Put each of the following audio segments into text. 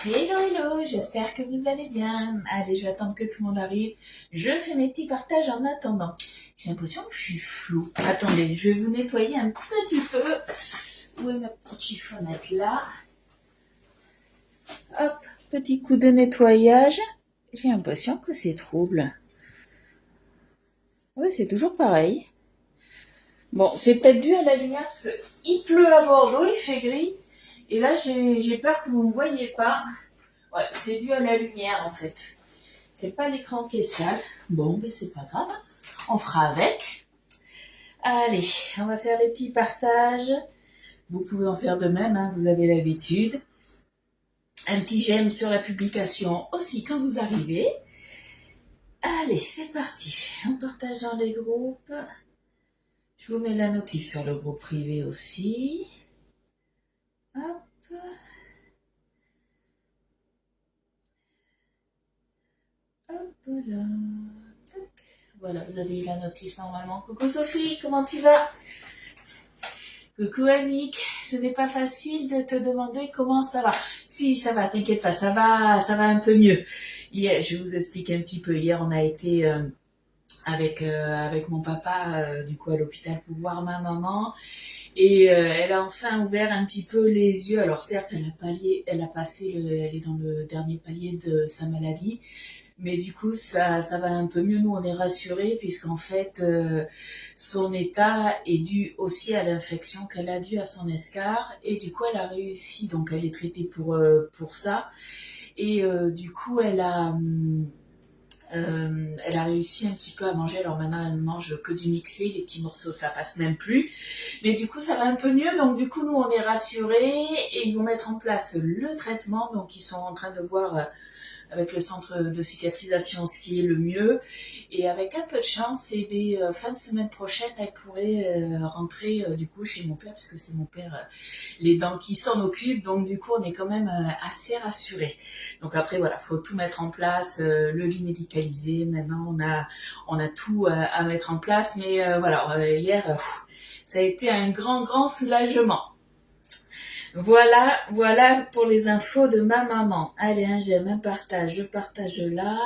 Hello, hello, j'espère que vous allez bien. Allez, je vais attendre que tout le monde arrive. Je fais mes petits partages en attendant. J'ai l'impression que je suis floue. Attendez, je vais vous nettoyer un petit peu. Où est ma petite chiffonnette là? Hop, petit coup de nettoyage. J'ai l'impression que c'est trouble. Oui, c'est toujours pareil. Bon, c'est peut-être dû à la lumière parce qu'il pleut à Bordeaux, il fait gris. Et là, j'ai peur que vous ne me voyez pas. Ouais, c'est dû à la lumière en fait. C'est pas l'écran qui est sale. Bon, mais c'est pas grave. On fera avec. Allez, on va faire les petits partages. Vous pouvez en faire de même, hein, vous avez l'habitude. Un petit j'aime sur la publication aussi quand vous arrivez. Allez, c'est parti. On partage dans les groupes. Je vous mets la notif sur le groupe privé aussi. Hop. Hop là. Tac. Voilà, vous avez eu la notif normalement. Coucou Sophie, comment tu vas? Coucou Annick, ce n'est pas facile de te demander comment ça va. Si, ça va, t'inquiète pas, ça va un peu mieux. Hier, je vous explique un petit peu. Hier, on a été avec mon papa du coup à l'hôpital pour voir ma maman et elle a enfin ouvert un petit peu les yeux. Alors certes, elle est dans le dernier palier de sa maladie. Mais du coup, ça va un peu mieux. Nous, on est rassurés puisqu'en fait, son état est dû aussi à l'infection qu'elle a due à son escar. Et du coup, elle a réussi, donc elle est traitée pour ça. Et du coup, elle a réussi un petit peu à manger. Alors maintenant, elle ne mange que du mixé. Les petits morceaux, ça passe même plus. Mais du coup, ça va un peu mieux. Donc du coup, nous, on est rassurés. Et ils vont mettre en place le traitement. Donc ils sont en train de voir avec le centre de cicatrisation, ce qui est le mieux. Et avec un peu de chance, et bien, fin de semaine prochaine, elle pourrait rentrer du coup chez mon père, puisque c'est mon père les dents qui s'en occupent. Donc du coup, on est quand même assez rassurés. Donc après, voilà, faut tout mettre en place, le lit médicalisé. Maintenant, on a tout à mettre en place. Mais voilà, hier, ça a été un grand soulagement. Voilà pour les infos de ma maman. Allez, un j'aime, un partage, je partage là,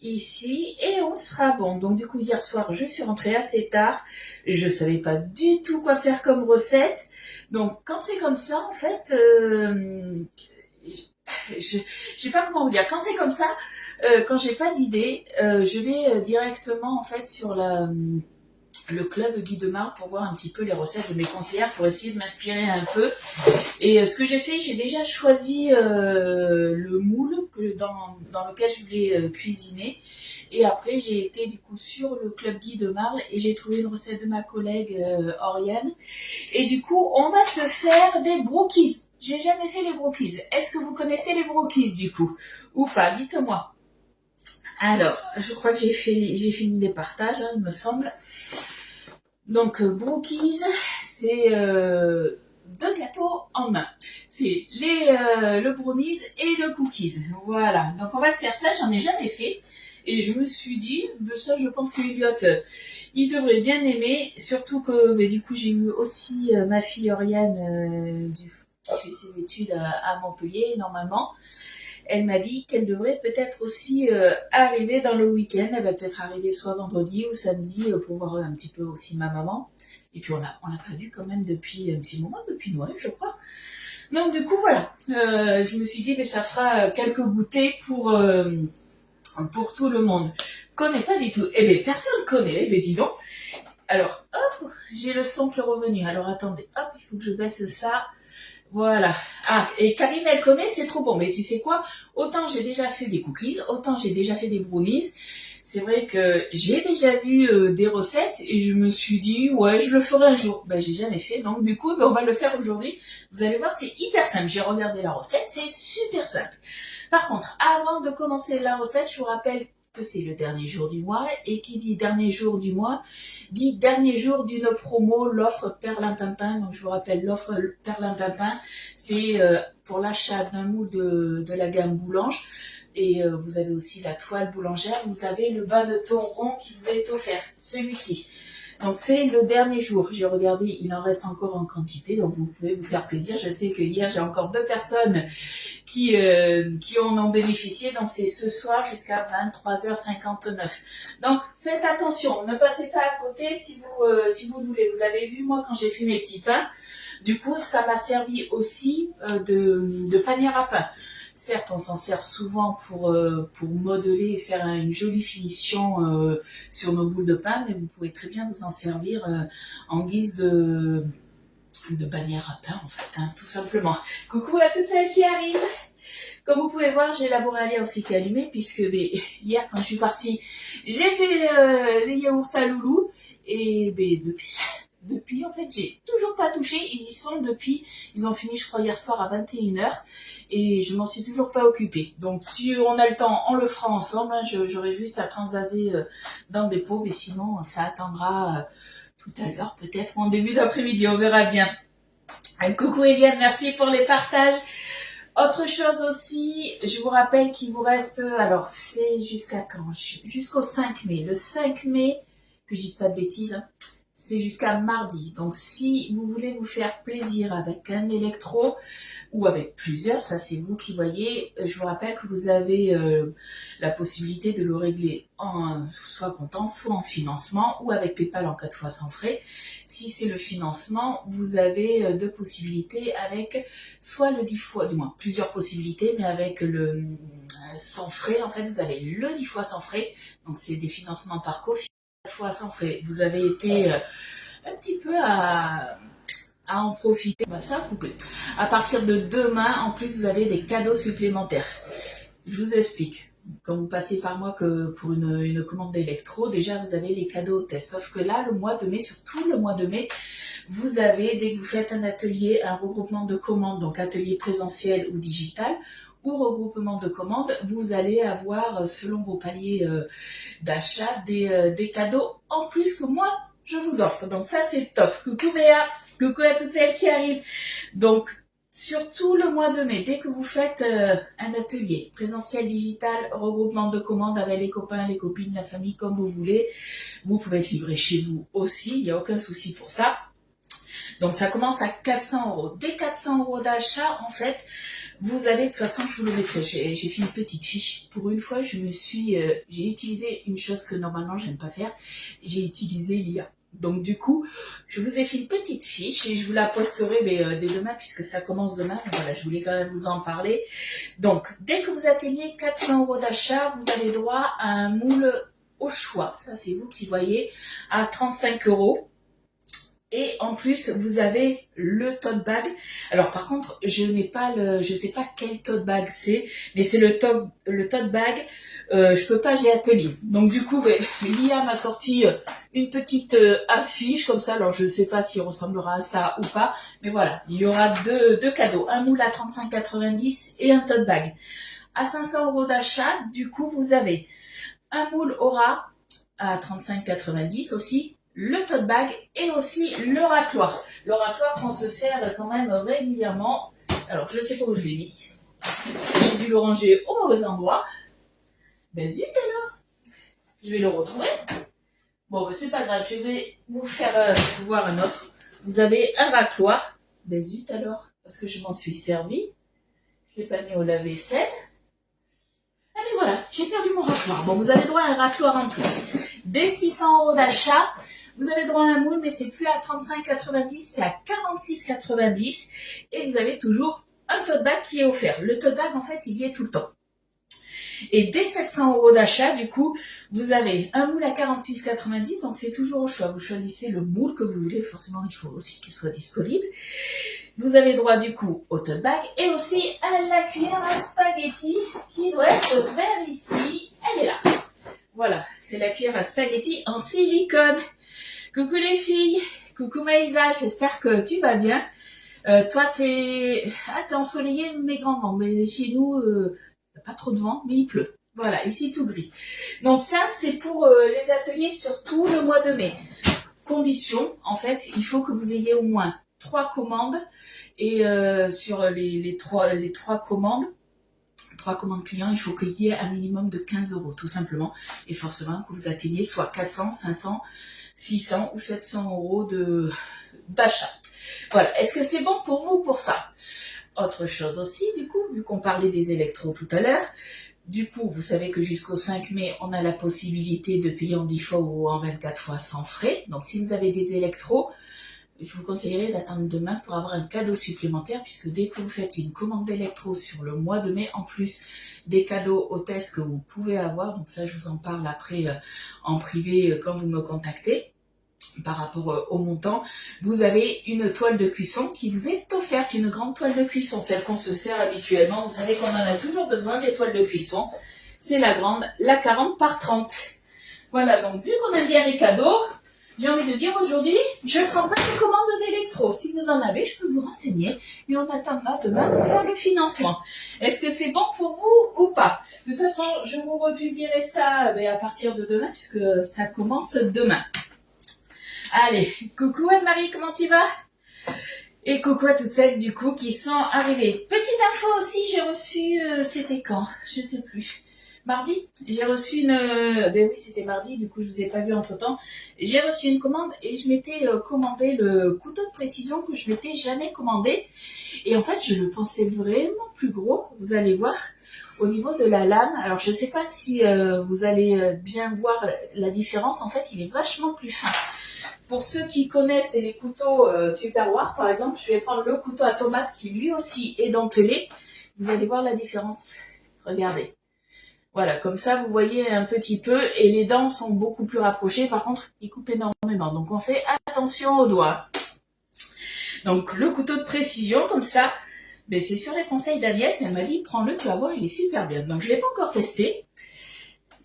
ici, et on sera bon. Donc du coup, hier soir, je suis rentrée assez tard. Je savais pas du tout quoi faire comme recette. Donc quand c'est comme ça, en fait, je sais pas comment vous dire. Quand c'est comme ça, quand j'ai pas d'idée, je vais directement en fait sur le club Guy de Mar pour voir un petit peu les recettes de mes conseillères pour essayer de m'inspirer un peu. Et ce que j'ai fait, j'ai déjà choisi le moule dans lequel je voulais cuisiner. Et après, j'ai été du coup sur le club Guy de Marle et j'ai trouvé une recette de ma collègue Oriane. Et du coup, on va se faire des brookies. J'ai jamais fait les brookies. Est-ce que vous connaissez les brookies du coup? Ou pas? Dites-moi. Alors, je crois que j'ai fini les partages, hein, il me semble. Donc, brookies, c'est deux gâteaux en un. C'est le brownies et le cookies. Voilà. Donc on va se faire ça. J'en ai jamais fait. Et je me suis dit, ça je pense que Elliot, il devrait bien aimer. Surtout que du coup j'ai eu aussi ma fille Oriane qui fait ses études à Montpellier normalement. Elle m'a dit qu'elle devrait peut-être aussi arriver dans le week-end. Elle va peut-être arriver soit vendredi ou samedi pour voir un petit peu aussi ma maman. Et puis on l'a pas vu quand même depuis un petit moment, depuis Noël je crois. Donc du coup voilà, je me suis dit mais ça fera quelques goûters pour tout le monde. Connais pas du tout. Eh bien personne connaît, eh bien dis donc. Alors hop, j'ai le son qui est revenu. Alors attendez, hop, il faut que je baisse ça. Voilà. Ah, et Karine, elle connaît, c'est trop bon. Mais tu sais quoi? Autant j'ai déjà fait des cookies, autant j'ai déjà fait des brownies. C'est vrai que j'ai déjà vu des recettes et je me suis dit, ouais, je le ferai un jour. Ben, j'ai jamais fait, donc du coup, ben, on va le faire aujourd'hui. Vous allez voir, c'est hyper simple. J'ai regardé la recette, c'est super simple. Par contre, avant de commencer la recette, je vous rappelle que c'est le dernier jour du mois et qui dit dernier jour du mois dit dernier jour d'une promo, l'offre Perlimpinpin. Donc je vous rappelle l'offre Perlimpinpin, c'est pour l'achat d'un moule de la gamme Boulange. Et vous avez aussi la toile boulangère, vous avez le bas de thon rond qui vous est offert, celui-ci. Donc c'est le dernier jour. J'ai regardé, il en reste encore en quantité, donc vous pouvez vous faire plaisir. Je sais que hier j'ai encore 2 personnes qui en ont bénéficié. Donc c'est ce soir jusqu'à 23h59. Donc faites attention, ne passez pas à côté si vous le voulez. Vous avez vu moi quand j'ai fait mes petits pains. Du coup ça m'a servi aussi de panier à pain. Certes, on s'en sert souvent pour modeler et faire une jolie finition sur nos boules de pain, mais vous pouvez très bien vous en servir en guise de bannière à pain, en fait, hein, tout simplement. Coucou à toutes celles qui arrivent. Comme vous pouvez voir, j'ai la Boréalia aussi qui est allumée, puisque hier, quand je suis partie, j'ai fait les yaourts à loulou, et depuis, en fait, j'ai toujours pas touché. Ils y sont depuis. Ils ont fini, je crois, hier soir à 21h. Et je m'en suis toujours pas occupée. Donc, si on a le temps, on le fera ensemble. Hein. J'aurai juste à transvaser dans le dépôt. Mais sinon, ça attendra tout à l'heure, peut-être en début d'après-midi. On verra bien. Coucou Eliane, merci pour les partages. Autre chose aussi, je vous rappelle qu'il vous reste... Alors, c'est jusqu'à quand? Jusqu'au 5 mai. Le 5 mai, que je dise pas de bêtises, hein, c'est jusqu'à mardi. Donc, si vous voulez vous faire plaisir avec un électro ou avec plusieurs, ça c'est vous qui voyez, je vous rappelle que vous avez la possibilité de le régler en soit comptant, soit en financement ou avec PayPal en 4 fois sans frais. Si c'est le financement, vous avez 2 possibilités avec soit le 10 fois, du moins plusieurs possibilités, mais avec le sans frais, en fait, vous avez le 10 fois sans frais. Donc, c'est des financements par co fois sans frais. Vous avez été un petit peu à en profiter. Bah, ça a coupé. À partir de demain, en plus, vous avez des cadeaux supplémentaires. Je vous explique. Quand vous passez par moi que pour une commande d'électro, déjà vous avez les cadeaux test. Sauf que là, le mois de mai, surtout le mois de mai, vous avez, dès que vous faites un atelier, un regroupement de commandes, donc atelier présentiel ou digital, ou regroupement de commandes, vous allez avoir, selon vos paliers d'achat, des cadeaux en plus que moi, je vous offre. Donc ça, c'est top. Coucou Béa, coucou à toutes celles qui arrivent. Donc, surtout le mois de mai, dès que vous faites un atelier présentiel, digital, regroupement de commandes avec les copains, les copines, la famille, comme vous voulez, vous pouvez être livré chez vous aussi, il n'y a aucun souci pour ça. Donc ça commence à 400 €. Dès 400 € d'achat, en fait, vous avez, de toute façon, je vous le mettrai, j'ai fait une petite fiche. Pour une fois, j'ai utilisé une chose que normalement j'aime pas faire, j'ai utilisé l'IA. Donc du coup, je vous ai fait une petite fiche et je vous la posterai dès demain puisque ça commence demain. Donc voilà, je voulais quand même vous en parler. Donc, dès que vous atteignez 400 € d'achat, vous avez droit à un moule au choix. Ça, c'est vous qui voyez, à 35 €. Et en plus, vous avez le tote bag. Alors par contre, je sais pas quel tote bag c'est, mais c'est le tote bag. Je peux pas, j'ai atelier. Donc du coup, l'IA m'a sorti une petite affiche comme ça. Alors je sais pas s'il ressemblera à ça ou pas, mais voilà, il y aura deux cadeaux, un moule à 35,90 et un tote bag. À 500 € d'achat, du coup, vous avez un moule Aura à 35,90 aussi, le tote bag et aussi le racloir. Le racloir qu'on se sert quand même régulièrement. Alors, je sais pas où je l'ai mis. J'ai dû le ranger au mauvais endroit. Ben zut alors. Je vais le retrouver. Bon, ben c'est pas grave. Je vais vous faire voir un autre. Vous avez un racloir. Ben zut alors. Parce que je m'en suis servi. Je l'ai pas mis au lave-vaisselle. Ah mais voilà, j'ai perdu mon racloir. Bon, vous avez droit à un racloir en plus. Dès 600 € d'achat, vous avez droit à un moule, mais c'est plus à 35,90, c'est à 46,90. Et vous avez toujours un tote bag qui est offert. Le tote bag, en fait, il y est tout le temps. Et dès 700 € d'achat, du coup, vous avez un moule à 46,90, donc c'est toujours au choix. Vous choisissez le moule que vous voulez. Forcément, il faut aussi qu'il soit disponible. Vous avez droit du coup au tote bag et aussi à la cuillère à spaghetti qui doit être vers ici. Elle est là. Voilà, c'est la cuillère à spaghetti en silicone. Coucou les filles, coucou Maïsa, j'espère que tu vas bien. Toi, c'est ensoleillé mais grandement, mais chez nous, pas trop de vent, mais il pleut. Voilà, ici tout gris. Donc ça, c'est pour les ateliers sur tout le mois de mai. Condition, en fait, il faut que vous ayez au moins 3 commandes et sur les trois commandes, 3 commandes clients, il faut qu'il y ait un minimum de 15 € tout simplement et forcément que vous atteigniez soit 400, 500, 600 ou 700 euros d'achat. Voilà, est-ce que c'est bon pour vous pour ça? Autre chose aussi, du coup, vu qu'on parlait des électros tout à l'heure, du coup, vous savez que jusqu'au 5 mai, on a la possibilité de payer en 10 fois ou en 24 fois sans frais. Donc si vous avez des électros, je vous conseillerais d'attendre demain pour avoir un cadeau supplémentaire, puisque dès que vous faites une commande d'électro sur le mois de mai, en plus des cadeaux hôtesses que vous pouvez avoir, donc ça je vous en parle après en privé quand vous me contactez, par rapport au montant, vous avez une toile de cuisson qui vous est offerte, une grande toile de cuisson, celle qu'on se sert habituellement. Vous savez qu'on en a toujours besoin des toiles de cuisson. C'est la grande, la 40 par 30. Voilà, donc vu qu'on aime bien les cadeaux, j'ai envie de dire aujourd'hui, je ne prends pas de commande d'électro. Si vous en avez, je peux vous renseigner, mais on attendra demain pour faire le financement. Est-ce que c'est bon pour vous ou pas? De toute façon, je vous republierai ça à partir de demain, puisque ça commence demain. Allez, coucou Anne-Marie, comment tu vas? Et coucou à toutes celles du coup qui sont arrivées. Petite info aussi, j'ai reçu, c'était quand? Je sais plus. Mardi? J'ai reçu ben oui, c'était mardi, du coup je vous ai pas vu entre temps. J'ai reçu une commande et je m'étais commandé le couteau de précision que je m'étais jamais commandé. Et en fait, je le pensais vraiment plus gros, vous allez voir. Au niveau de la lame, alors je sais pas si vous allez bien voir la différence, en fait il est vachement plus fin. Pour ceux qui connaissent les couteaux Tupperware, par exemple, je vais prendre le couteau à tomate qui lui aussi est dentelé. Vous allez voir la différence. Regardez. Voilà, comme ça vous voyez un petit peu et les dents sont beaucoup plus rapprochées. Par contre, ils coupent énormément. Donc on fait attention aux doigts. Donc le couteau de précision, comme ça, mais c'est sur les conseils d'Agnès. Elle m'a dit, prends-le, tu vas voir, il est super bien. Donc je ne l'ai pas encore testé.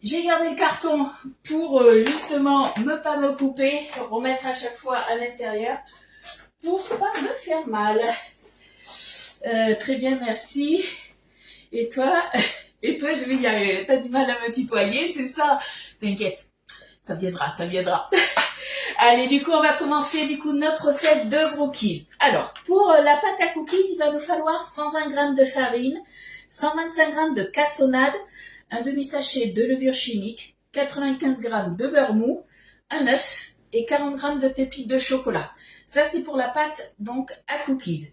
J'ai gardé le carton pour justement pas me couper, remettre à chaque fois à l'intérieur pour pas me faire mal. Très bien, merci. Et toi, je vais y arriver. T'as du mal à me tutoyer, c'est ça? T'inquiète, ça viendra, ça viendra. Allez, du coup, on va commencer notre recette de brookies. Alors, pour la pâte à cookies, il va nous falloir 120 g de farine, 125 g de cassonade, un demi-sachet de levure chimique, 95 g de beurre mou, un œuf et 40 g de pépites de chocolat. Ça, c'est pour la pâte donc à cookies.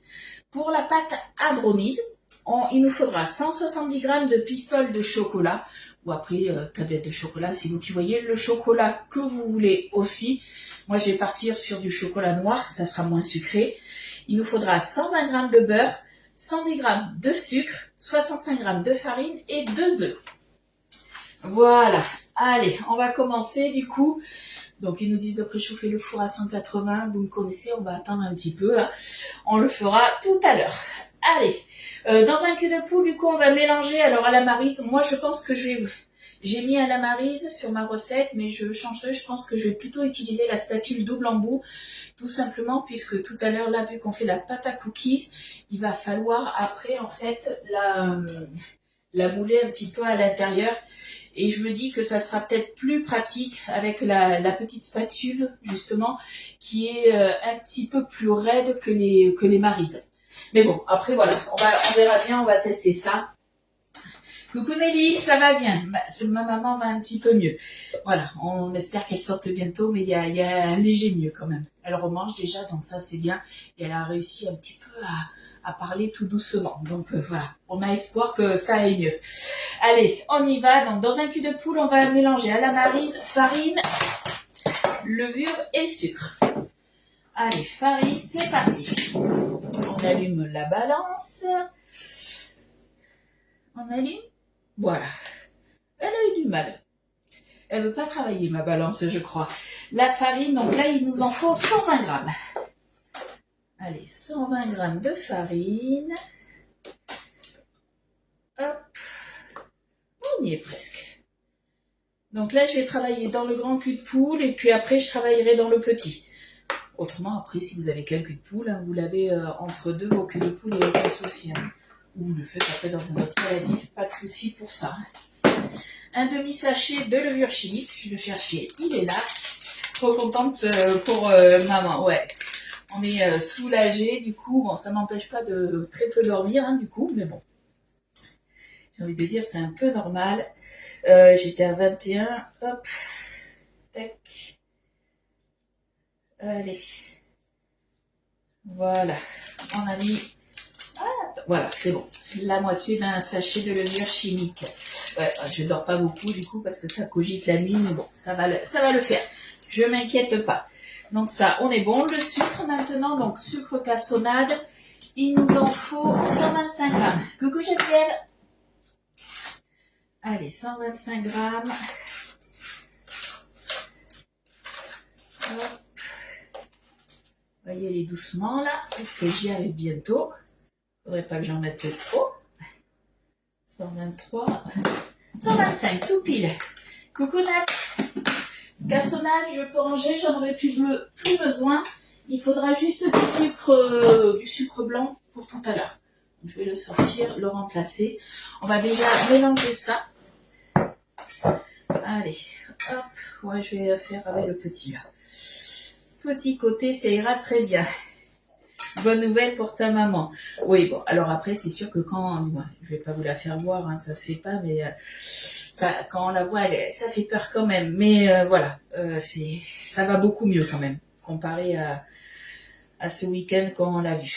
Pour la pâte à brownies, il nous faudra 170 g de pistoles de chocolat, ou après tablette de chocolat, c'est vous qui voyez le chocolat que vous voulez aussi. Moi, je vais partir sur du chocolat noir, ça sera moins sucré. Il nous faudra 120 g de beurre, 110 g de sucre, 65 g de farine et 2 œufs. Voilà, allez, on va commencer du coup. Donc ils nous disent de préchauffer le four à 180, vous me connaissez, on va attendre un petit peu. Hein. On le fera tout à l'heure. Allez, dans un cul de poule, du coup, on va mélanger. Alors à la maryse, moi je pense que j'ai mis à la maryse sur ma recette, mais je changerai. Je pense que je vais plutôt utiliser la spatule double embout, tout simplement puisque tout à l'heure, là, vu qu'on fait la pâte à cookies, il va falloir après en fait la mouler un petit peu à l'intérieur. Et je me dis que ça sera peut-être plus pratique avec la petite spatule, justement, qui est un petit peu plus raide que les marises. Mais bon, après voilà, on verra bien, on va tester ça. Coucou Nelly, ça va bien. Ma maman va un petit peu mieux. Voilà, on espère qu'elle sorte bientôt, mais il y a un léger mieux quand même. Elle remange déjà, donc ça c'est bien. Et elle a réussi un petit peu à parler tout doucement. Donc voilà, on a espoir que ça aille mieux. Allez, on y va. Donc dans un cul de poule, on va mélanger à la maryse, farine, levure et sucre. Allez, farine, c'est parti. On allume la balance. On allume. Voilà. Elle a eu du mal. Elle veut pas travailler, ma balance, je crois. La farine, donc là, il nous en faut 120 g. Allez, 120 g de farine. Hop. On y est presque. Donc là, je vais travailler dans le grand cul de poule et puis après, je travaillerai dans le petit. Autrement, après, si vous avez qu'un cul de poule, hein, vous l'avez entre deux vos culs de poule, il n'y a aucun souci. Hein. Ou vous le faites après dans une autre saladier, pas de souci pour ça. Un demi-sachet de levure chimique, je le cherchais, il est là. Trop contente pour maman, ouais. On est soulagés, du coup, bon, ça m'empêche pas de très peu dormir, hein, du coup, mais bon. J'ai envie de dire, c'est un peu normal. J'étais à 21, hop, tac. Allez. Voilà. On a mis... Voilà, c'est bon. La moitié d'un sachet de levure chimique. Ouais, je dors pas beaucoup du coup parce que ça cogite la nuit, mais bon, ça va le faire. Je m'inquiète pas. Donc ça, on est bon. Le sucre maintenant, donc sucre cassonade. Il nous en faut 125 grammes. Coucou Geneviève. Allez, 125 grammes. Hop. On va y aller doucement là, parce que j'y arrive bientôt. Faudrait pas que j'en mette trop. 123. 125, tout pile. Coucou Nat. Cassonade, je peux ranger, j'en aurai plus besoin. Il faudra juste du sucre blanc pour tout à l'heure. Je vais le sortir, le remplacer. On va déjà mélanger ça. Allez, hop. Ouais, je vais faire avec le petit là. Petit côté, ça ira très bien. Bonne nouvelle pour ta maman. Oui, bon, alors après, c'est sûr que quand... Bon, je vais pas vous la faire voir, hein, ça se fait pas, mais ça, quand on la voit, ça fait peur quand même. Mais voilà, ça va beaucoup mieux quand même, comparé à ce week-end quand on l'a vu.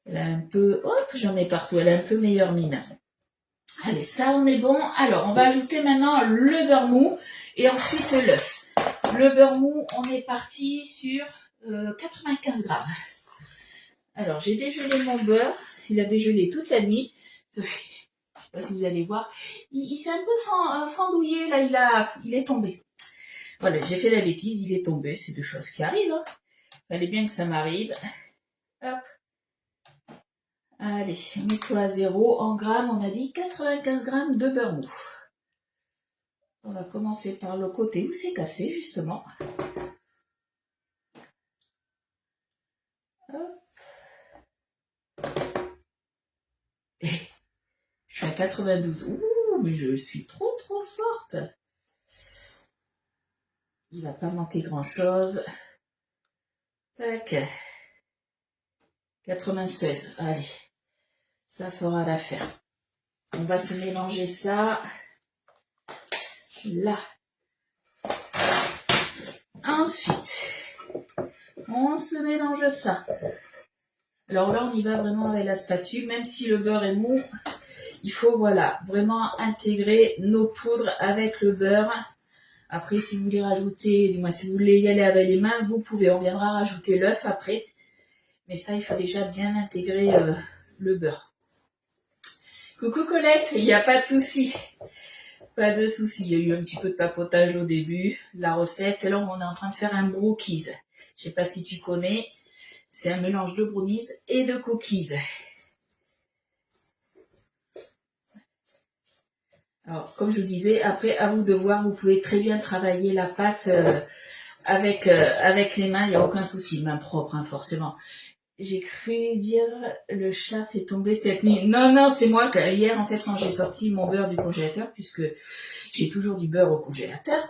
Elle a un peu... Hop, j'en mets partout, elle a un peu meilleure mine. Allez, ça, on est bon. Alors, on va ajouter maintenant le beurre mou et ensuite l'œuf. Le beurre mou, on est parti sur 95 grammes. Alors, j'ai dégelé mon beurre. Il a dégelé toute la nuit. Je ne sais pas si vous allez voir. Il s'est un peu fendouillé. Là, il est tombé. Voilà, j'ai fait la bêtise. Il est tombé. C'est deux choses qui arrivent. Hein. Fallait bien que ça m'arrive. Hop. Allez, mets-toi à 0. En grammes, on a dit 95 grammes de beurre mou. On va commencer par le côté où c'est cassé, justement. Hop. Je suis à 92. Ouh, mais je suis trop forte. Il va pas manquer grand-chose. Tac. 96. Allez. Ça fera l'affaire. On va se mélanger ça. Là. Ensuite, on se mélange ça. Alors là, on y va vraiment avec la spatule. Même si le beurre est mou, il faut, voilà, vraiment intégrer nos poudres avec le beurre. Après, si vous voulez rajouter, du moins, si vous voulez y aller avec les mains, vous pouvez. On viendra rajouter l'œuf après. Mais ça, il faut déjà bien intégrer le beurre. Coucou Colette, il n'y a pas de souci. Pas de souci, il y a eu un petit peu de papotage au début. La recette, et là, on est en train de faire un brookies. Je sais pas si tu connais. C'est un mélange de brownies et de cookies. Alors, comme je vous disais, après, à vous de voir, vous pouvez très bien travailler la pâte avec les mains, il n'y a aucun souci. Main propre, hein, forcément. J'ai cru dire le chat fait tomber cette nuit. Non, c'est moi. Hier, en fait, quand j'ai sorti mon beurre du congélateur, puisque j'ai toujours du beurre au congélateur,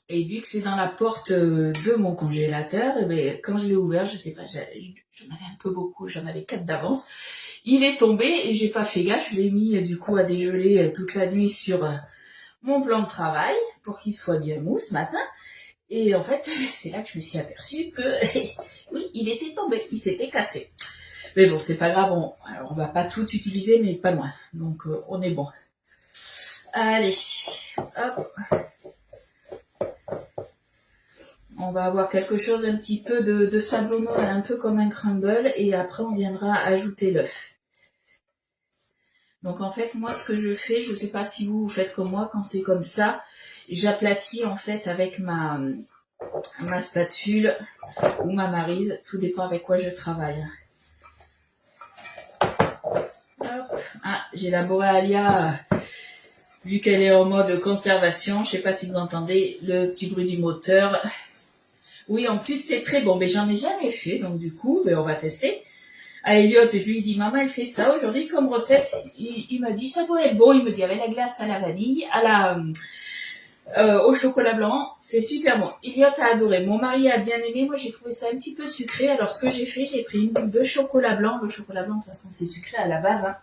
et vu que c'est dans la porte de mon congélateur, et bien, quand je l'ai ouvert, je sais pas, j'en avais un peu beaucoup, j'en avais 4 d'avance. Il est tombé et j'ai pas fait gaffe. Je l'ai mis du coup à dégeler toute la nuit sur mon plan de travail pour qu'il soit bien mou ce matin. Et en fait, c'est là que je me suis aperçue que oui, il était tombé, il s'était cassé. Mais bon, c'est pas grave, on va pas tout utiliser, mais pas loin. Donc on est bon. Allez, hop. On va avoir quelque chose un petit peu de sablonneux, un peu comme un crumble, et après on viendra ajouter l'œuf. Donc en fait, moi ce que je fais, je sais pas si vous faites comme moi, quand c'est comme ça, j'aplatis en fait avec ma spatule ou ma maryse, tout dépend avec quoi je travaille. Hop. Ah, j'ai la Borealia, vu qu'elle est en mode conservation, je sais pas si vous entendez le petit bruit du moteur. Oui, en plus c'est très bon, mais j'en ai jamais fait, donc du coup, on va tester. À Elliot, je lui dis, maman, elle fait ça aujourd'hui comme recette. Il m'a dit, ça doit être bon. Il me dit, avec la glace à la vanille, au chocolat blanc, c'est super bon. Elliot a adoré. Mon mari a bien aimé. Moi, j'ai trouvé ça un petit peu sucré. Alors, ce que j'ai fait, j'ai pris une boule de chocolat blanc. Le chocolat blanc, de toute façon, c'est sucré à la base. Hein.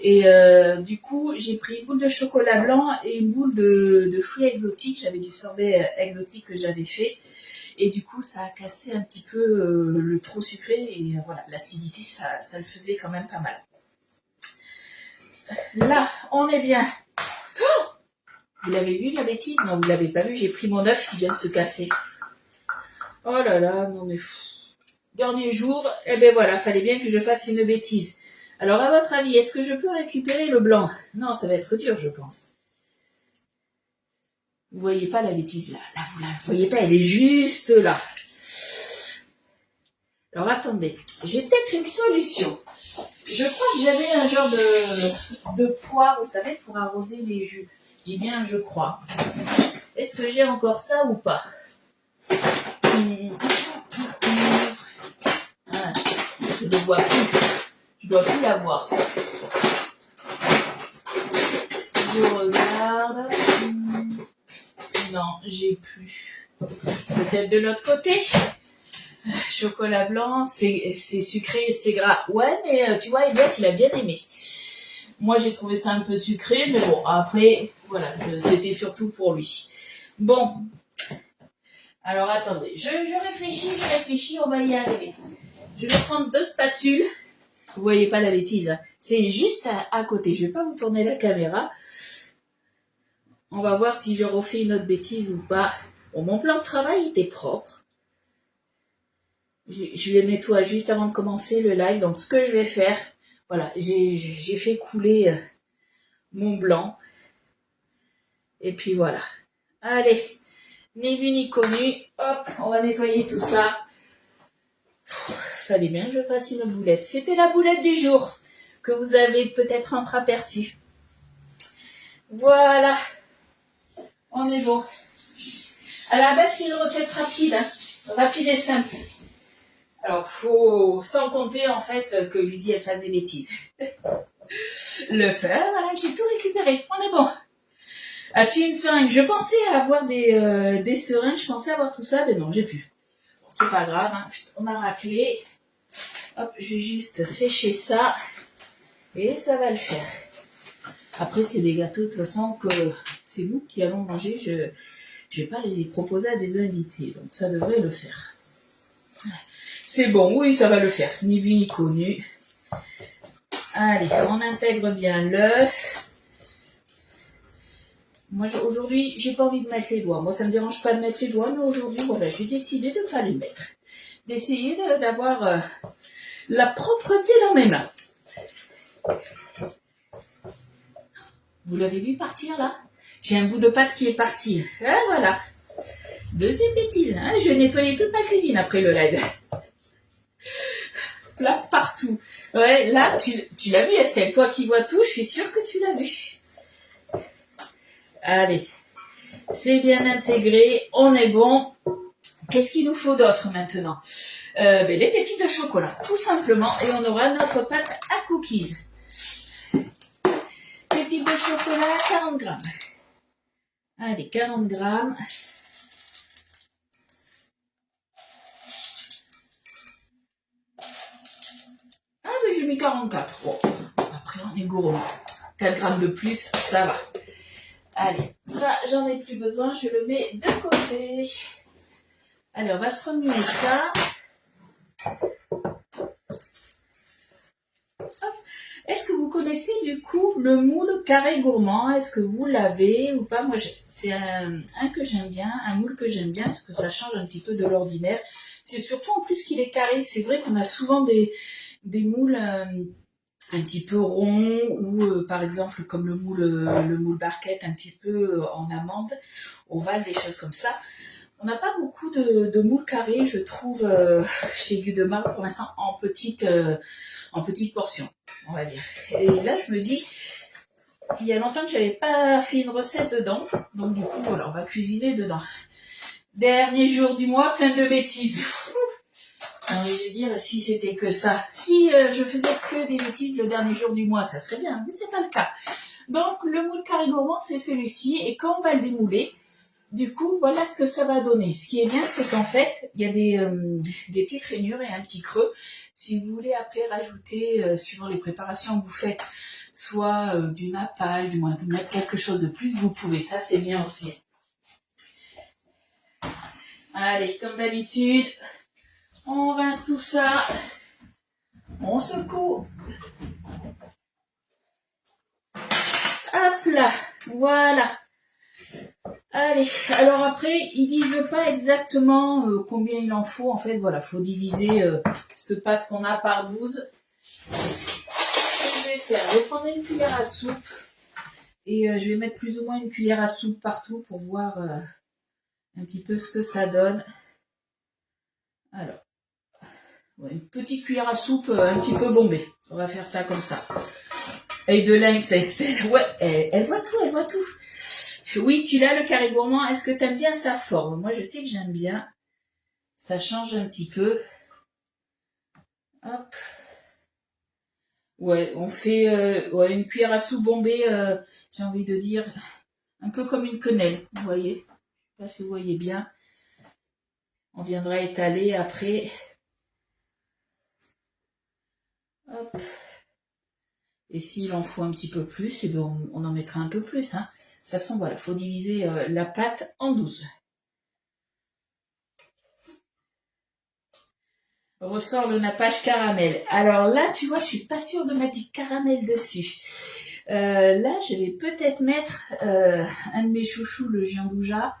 Et du coup, j'ai pris une boule de chocolat blanc et une boule de fruits exotiques. J'avais du sorbet exotique que j'avais fait. Et du coup, ça a cassé un petit peu le trop sucré. Et voilà, l'acidité, ça le faisait quand même pas mal. Là, on est bien. Vous l'avez vu, la bêtise? Non, vous l'avez pas vu, j'ai pris mon œuf qui vient de se casser. Oh là là, non mais... Dernier jour, eh ben voilà, fallait bien que je fasse une bêtise. Alors, à votre avis, est-ce que je peux récupérer le blanc? Non, ça va être dur, je pense. Vous voyez pas la bêtise là? Là, vous la voyez pas, elle est juste là. Alors, attendez, j'ai peut-être une solution. Je crois que j'avais un genre de poire, vous savez, pour arroser les jus. Je dis bien, je crois. Est-ce que j'ai encore ça ou pas? Ah, je ne vois plus. Je dois plus l'avoir, ça. Je regarde. Non, j'ai plus. Peut-être de l'autre côté. Chocolat blanc, c'est sucré, c'est gras. Ouais, mais tu vois, Elliot, il a bien aimé. Moi, j'ai trouvé ça un peu sucré, mais bon, après, voilà, c'était surtout pour lui. Bon. Alors, attendez. Je réfléchis, on va y arriver. Je vais prendre 2 spatules. Vous voyez pas la bêtise, hein. C'est juste à côté. Je vais pas vous tourner la caméra. On va voir si je refais une autre bêtise ou pas. Bon, mon plan de travail était propre. Je le nettoie juste avant de commencer le live. Donc, ce que je vais faire, voilà, j'ai fait couler mon blanc. Et puis voilà. Allez, ni vu ni connu. Hop, on va nettoyer tout ça. Fallait bien que je fasse une boulette. C'était la boulette du jour que vous avez peut-être entreaperçue. Voilà. On est bon. À la base, c'est une recette rapide. Hein. Rapide et simple. Alors, faut sans compter en fait que Ludie elle fasse des bêtises. Le faire, voilà, j'ai tout récupéré. On est bon. As-tu une seringue? Je pensais avoir des seringues, je pensais avoir tout ça, mais non, j'ai plus. Bon, c'est pas grave, hein. On a raclé. Hop, je vais juste sécher ça et ça va le faire. Après, c'est des gâteaux de toute façon que c'est nous qui allons manger. Je vais pas les proposer à des invités, donc ça devrait le faire. C'est bon, oui, ça va le faire. Ni vu ni connu. Allez, on intègre bien l'œuf. Moi, aujourd'hui, j'ai pas envie de mettre les doigts. Moi, ça me dérange pas de mettre les doigts, mais aujourd'hui, voilà, j'ai décidé de pas les mettre. D'essayer d'avoir la propreté dans mes mains. Vous l'avez vu partir, là? J'ai un bout de pâte qui est parti. Ah, voilà. Deuxième bêtise. Hein, je vais nettoyer toute ma cuisine après le live. Place partout. Ouais, là, tu l'as vu, Estelle. Toi qui vois tout, je suis sûre que tu l'as vu. Allez. C'est bien intégré. On est bon. Qu'est-ce qu'il nous faut d'autre maintenant? Les pépites de chocolat, tout simplement. Et on aura notre pâte à cookies. Pépites de chocolat, 40 grammes. Allez, 40 grammes. Ah, mais j'ai mis 44. Bon, après, on est gourmand. 4 grammes de plus, ça va. Allez, ça, j'en ai plus besoin. Je le mets de côté. Allez, on va se remuer ça. Est-ce que vous connaissez du coup le moule carré gourmand? Est-ce que vous l'avez ou pas? Moi, c'est un que j'aime bien, un moule que j'aime bien parce que ça change un petit peu de l'ordinaire. C'est surtout en plus qu'il est carré. C'est vrai qu'on a souvent des moules un petit peu ronds ou par exemple comme le moule barquette un petit peu en amande, ovale, des choses comme ça. On n'a pas beaucoup de moules carrés, je trouve, chez Guy de Marle pour l'instant en petite portion, on va dire. Et là, je me dis, il y a longtemps que j'avais pas fait une recette dedans, donc du coup, voilà, on va cuisiner dedans. Dernier jour du mois, plein de bêtises. J'ai envie de dire, si c'était que ça, si je faisais que des bêtises le dernier jour du mois, ça serait bien, mais c'est pas le cas. Donc, le moule carré gourmand, c'est celui-ci, et quand on va le démouler, du coup, voilà ce que ça va donner. Ce qui est bien, c'est qu'en fait, il y a des petites rainures et un petit creux. Si vous voulez après rajouter, suivant les préparations que vous faites, soit du nappage, du moins mettre quelque chose de plus, vous pouvez. Ça, c'est bien aussi. Allez, comme d'habitude, on rince tout ça. On secoue. Hop là, voilà. Allez, alors après, ils disent pas exactement combien il en faut. En fait, voilà, faut diviser cette pâte qu'on a par 12. Ce que je vais faire, je vais prendre une cuillère à soupe. Et je vais mettre plus ou moins une cuillère à soupe partout pour voir un petit peu ce que ça donne. Alors, ouais, une petite cuillère à soupe un petit peu bombée. On va faire ça comme ça. Avec de lynx, Estelle. Ouais, elle voit tout, elle voit tout. Oui, tu l'as le carré gourmand. Est-ce que tu aimes bien sa forme? Moi, je sais que j'aime bien. Ça change un petit peu. Hop. Ouais, on fait ouais, une cuillère à soupe bombée, j'ai envie de dire, un peu comme une quenelle, vous voyez. Je sais pas si vous voyez bien. On viendra étaler après. Hop. Et s'il en faut un petit peu plus, eh bien on en mettra un peu plus. Hein. De toute façon, voilà, il faut diviser la pâte en 12. Ressort le nappage caramel. Alors là, tu vois, je suis pas sûre de mettre du caramel dessus. Là, je vais peut-être mettre un de mes chouchous, le giandouja,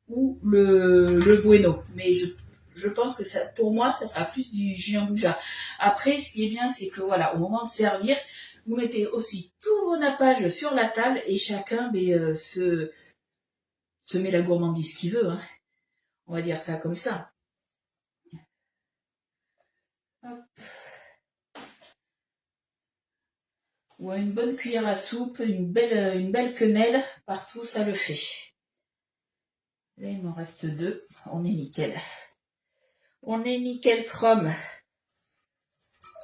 ou le bueno. Mais je pense que ça, pour moi, ça sera plus du giandouja. Après, ce qui est bien, c'est que voilà, au moment de servir, vous mettez aussi tous vos nappages sur la table et chacun se met la gourmandise qu'il veut. Hein. On va dire ça comme ça. Hop. Ouais, une bonne cuillère à soupe, une belle quenelle, partout ça le fait. Là, il m'en reste 2. On est nickel. On est nickel chrome.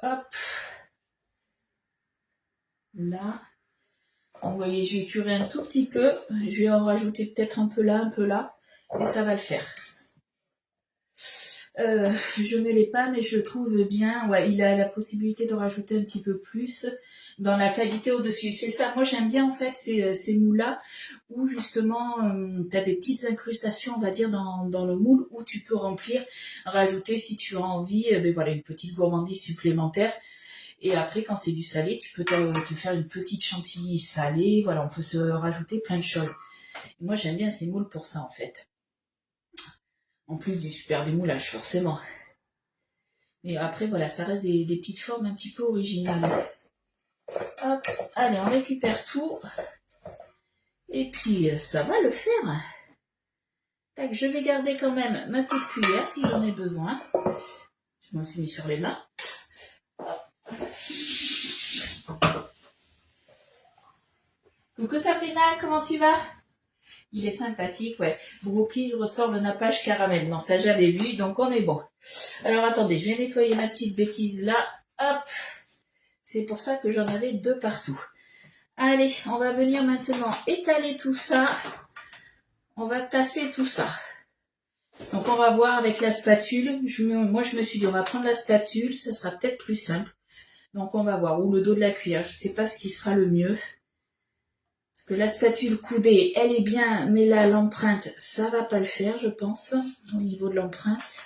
Hop. Là. Vous voyez, je vais curer un tout petit peu. Je vais en rajouter peut-être un peu là. Et ça va le faire. Je ne l'ai pas, mais je le trouve bien. Ouais, il a la possibilité de rajouter un petit peu plus dans la qualité au-dessus. C'est ça, moi j'aime bien en fait ces moules-là où justement tu as des petites incrustations, on va dire, dans le moule où tu peux remplir, rajouter si tu as envie, voilà, une petite gourmandise supplémentaire. Et après, quand c'est du salé, tu peux te faire une petite chantilly salée. Voilà, on peut se rajouter plein de choses. Et moi j'aime bien ces moules pour ça en fait. En plus du super démoulage, forcément. Mais après, voilà, ça reste des petites formes un petit peu originales. Hop, allez, on récupère tout. Et puis, ça va le faire. Tac, je vais garder quand même ma petite cuillère si j'en ai besoin. Je m'en suis mis sur les mains. Coucou Sabrina, comment tu vas? Il est sympathique, ouais. Brookies ressort le nappage caramel. Non, ça j'avais vu, donc on est bon. Alors attendez, je vais nettoyer ma petite bêtise là. Hop. C'est pour ça que j'en avais 2 partout. Allez, on va venir maintenant étaler tout ça. On va tasser tout ça. Donc on va voir avec la spatule. Moi je me suis dit on va prendre la spatule, ça sera peut-être plus simple. Donc on va voir, ou le dos de la cuillère, je ne sais pas ce qui sera le mieux. Parce que la spatule coudée, elle est bien, mais là l'empreinte, ça va pas le faire je pense, au niveau de l'empreinte.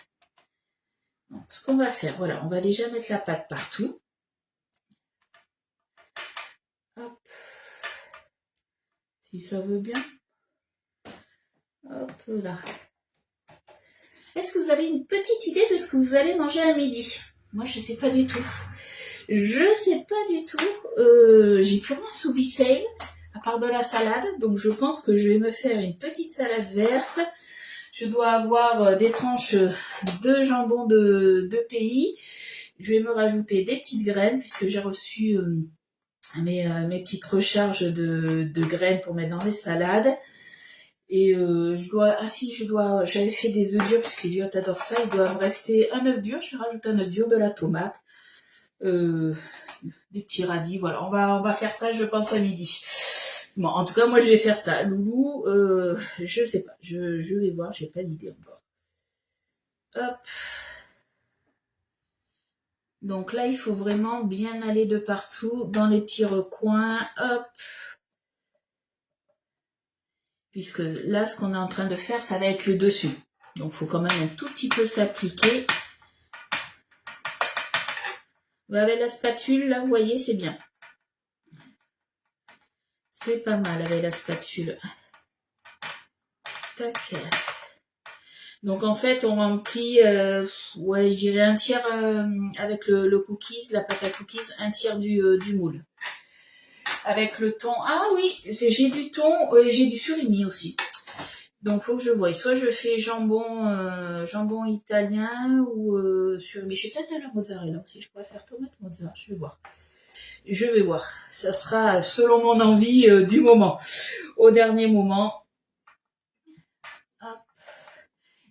Donc ce qu'on va faire, voilà, on va déjà mettre la pâte partout. Hop. Si ça veut bien. Hop là. Est-ce que vous avez une petite idée de ce que vous allez manger à midi? Moi, je sais pas du tout. Je sais pas du tout. J'ai plus rien sous Bissell, à part de la salade. Donc, je pense que je vais me faire une petite salade verte. Je dois avoir des tranches de jambon de pays. Je vais me rajouter des petites graines, puisque j'ai reçu mes petites recharges de graines pour mettre dans les salades. Et j'avais fait des œufs durs, puisque Elliot adore ça, il doit me rester un œuf dur, je vais rajouter un œuf dur, de la tomate, des petits radis, voilà, on va faire ça, je pense, à midi. Bon, en tout cas, moi, je vais faire ça. Loulou, je sais pas, je vais voir, j'ai pas d'idée encore. Hop. Donc là, il faut vraiment bien aller de partout, dans les petits recoins, hop. Puisque là, ce qu'on est en train de faire, ça va être le dessus. Donc, il faut quand même un tout petit peu s'appliquer. Avec la spatule, là, vous voyez, c'est bien. C'est pas mal avec la spatule. Tac. Donc en fait, on remplit, ouais, je dirais un tiers avec le cookies, la pâte à cookies, un tiers du moule. Avec le thon. Ah oui, j'ai du thon, j'ai du surimi aussi. Donc faut que je voie. Soit je fais jambon italien ou surimi. J'ai peut-être de la mozzarella aussi. Je pourrais faire tomate mozzarella. Je vais voir. Je vais voir. Ça sera selon mon envie du moment. Au dernier moment. Hop.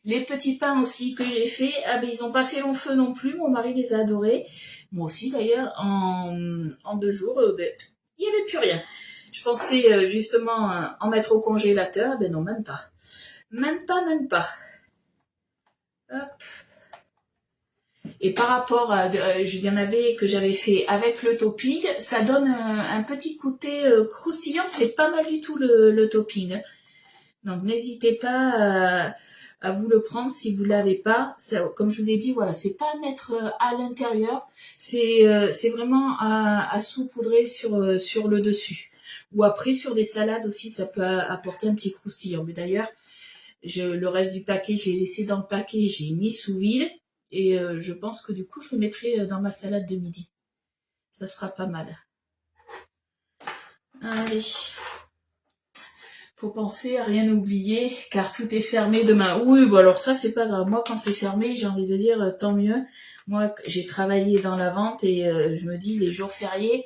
Les petits pains aussi que j'ai fait, ah ben ils n'ont pas fait long feu non plus, mon mari les a adorés. Moi aussi d'ailleurs, en 2 jours, ben, il n'y avait plus rien. Je pensais justement en mettre au congélateur, ben non, même pas. Même pas, même pas. Hop. Et par rapport à, il y en avait que j'avais fait avec le topping, ça donne un petit côté croustillant, c'est pas mal du tout le topping. Donc n'hésitez pas à vous le prendre si vous l'avez pas. Ça, comme je vous ai dit, voilà, c'est pas à mettre à l'intérieur, c'est vraiment à saupoudrer sur le dessus. Ou après sur des salades aussi, ça peut apporter un petit croustillant. Mais d'ailleurs, le reste du paquet, j'ai laissé dans le paquet, j'ai mis sous vide. Et je pense que du coup, je le mettrai dans ma salade de midi. Ça sera pas mal. Allez. Faut penser à rien oublier, car tout est fermé demain. Oui, bon alors ça, c'est pas grave. Moi, quand c'est fermé, j'ai envie de dire, tant mieux. Moi, j'ai travaillé dans la vente et je me dis, les jours fériés,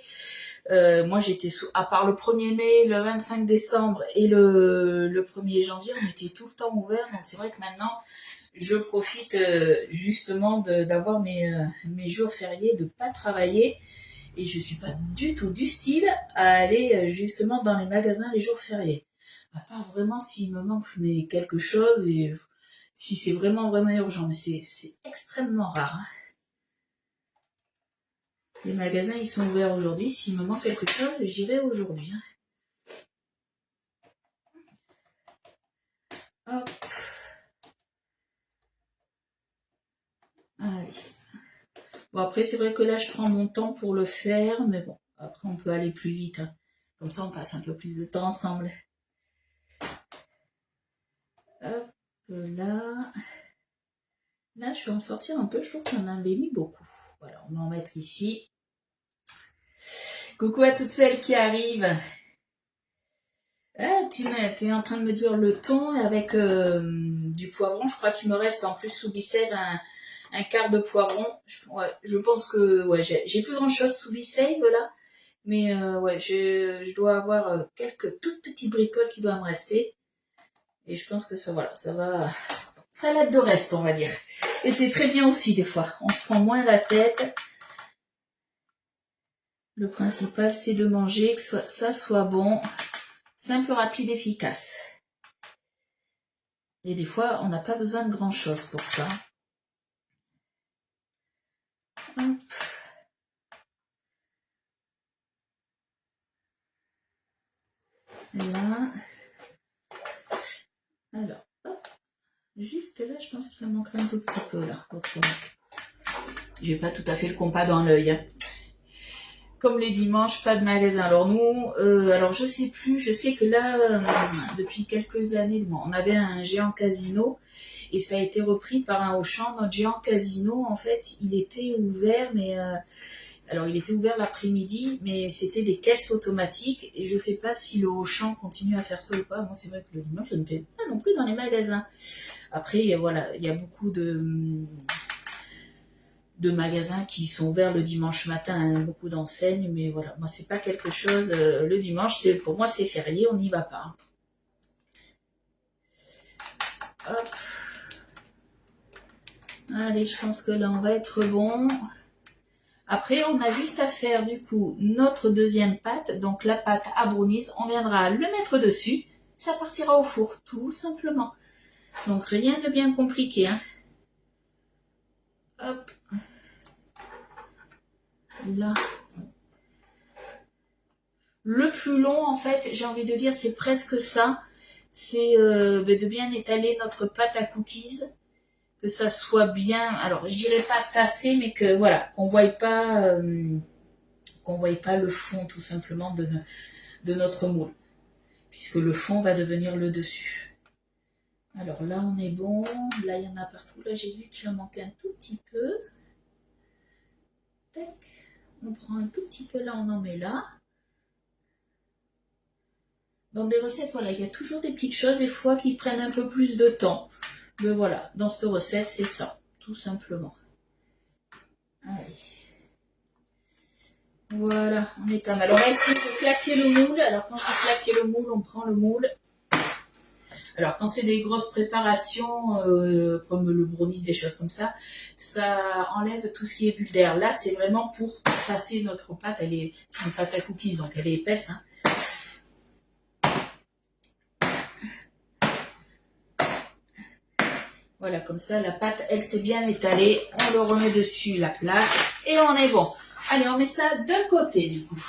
moi, j'étais à part le 1er mai, le 25 décembre et le 1er janvier, on était tout le temps ouvert. Donc, c'est vrai que maintenant, je profite justement d'avoir mes jours fériés, de pas travailler. Et je suis pas du tout du style à aller justement dans les magasins les jours fériés. À part vraiment s'il me manque quelque chose et si c'est vraiment vraiment urgent. Mais c'est extrêmement rare. Hein. Les magasins, ils sont ouverts aujourd'hui. S'il me manque quelque chose, j'irai aujourd'hui. Hein. Hop. Allez. Bon, après, c'est vrai que là, je prends mon temps pour le faire. Mais bon, après, on peut aller plus vite. Hein. Comme ça, on passe un peu plus de temps ensemble. Hop là. Là, je vais en sortir un peu. Je trouve qu'on en avait mis beaucoup. Voilà, on va en mettre ici. Coucou à toutes celles qui arrivent. Ah, tu es en train de me dire le thon avec du poivron. Je crois qu'il me reste en plus sous Bicève un quart de poivron. Je pense que ouais, j'ai plus grand chose sous Bicève là. Mais ouais, je dois avoir quelques toutes petites bricoles qui doivent me rester. Et je pense que ça, voilà, ça va. Salade de reste, on va dire. Et c'est très bien aussi des fois. On se prend moins la tête. Le principal, c'est de manger, que ça soit bon, simple, rapide, efficace. Et des fois, on n'a pas besoin de grand-chose pour ça. Hop. Là. Alors, hop. Juste là, je pense qu'il en manquerait un tout petit peu, là. J'ai pas tout à fait le compas dans l'œil. Hein. Comme les dimanches, pas de magasin. Alors nous, alors je sais plus, je sais que là, depuis quelques années, bon, on avait un géant casino et ça a été repris par un Auchan. Notre géant casino, en fait, il était ouvert, mais alors il était ouvert l'après-midi, mais c'était des caisses automatiques et je sais pas si le Auchan continue à faire ça ou pas. Moi, c'est vrai que le dimanche, je ne fais pas non plus dans les magasins. Après, voilà, il y a beaucoup de magasins qui sont ouverts le dimanche matin, hein, beaucoup d'enseignes, mais voilà, moi c'est pas quelque chose, le dimanche, pour moi c'est férié, on n'y va pas. Hop. Allez, je pense que là on va être bon. Après, on a juste à faire du coup notre deuxième pâte, donc la pâte à brownies, on viendra le mettre dessus, ça partira au four, tout simplement. Donc rien de bien compliqué. Hein. Hop. Là. Le plus long, en fait, j'ai envie de dire, c'est presque ça. c'est de bien étaler notre pâte à cookies, que ça soit bien, alors je dirais pas tassé, mais que voilà, qu'on voie pas le fond tout simplement de notre moule, puisque le fond va devenir le dessus. Alors là on est bon, là il y en a partout, là j'ai vu qu'il en manquait un tout petit peu. Tac. On prend un tout petit peu là, on en met là. Dans des recettes, voilà, il y a toujours des petites choses, des fois, qui prennent un peu plus de temps. Mais voilà, dans cette recette, c'est ça, tout simplement. Allez. Voilà, on est pas mal. On va essayer de claquer le moule. Alors, quand je dis claquer le moule, on prend le moule. Alors, quand c'est des grosses préparations, comme le brownies, des choses comme ça enlève tout ce qui est bulle d'air. Là, c'est vraiment pour passer notre pâte. C'est une pâte à cookies, donc elle est épaisse, hein. Voilà, comme ça, la pâte, elle s'est bien étalée. On le remet dessus, la plaque, et on est bon. Allez, on met ça de côté, du coup.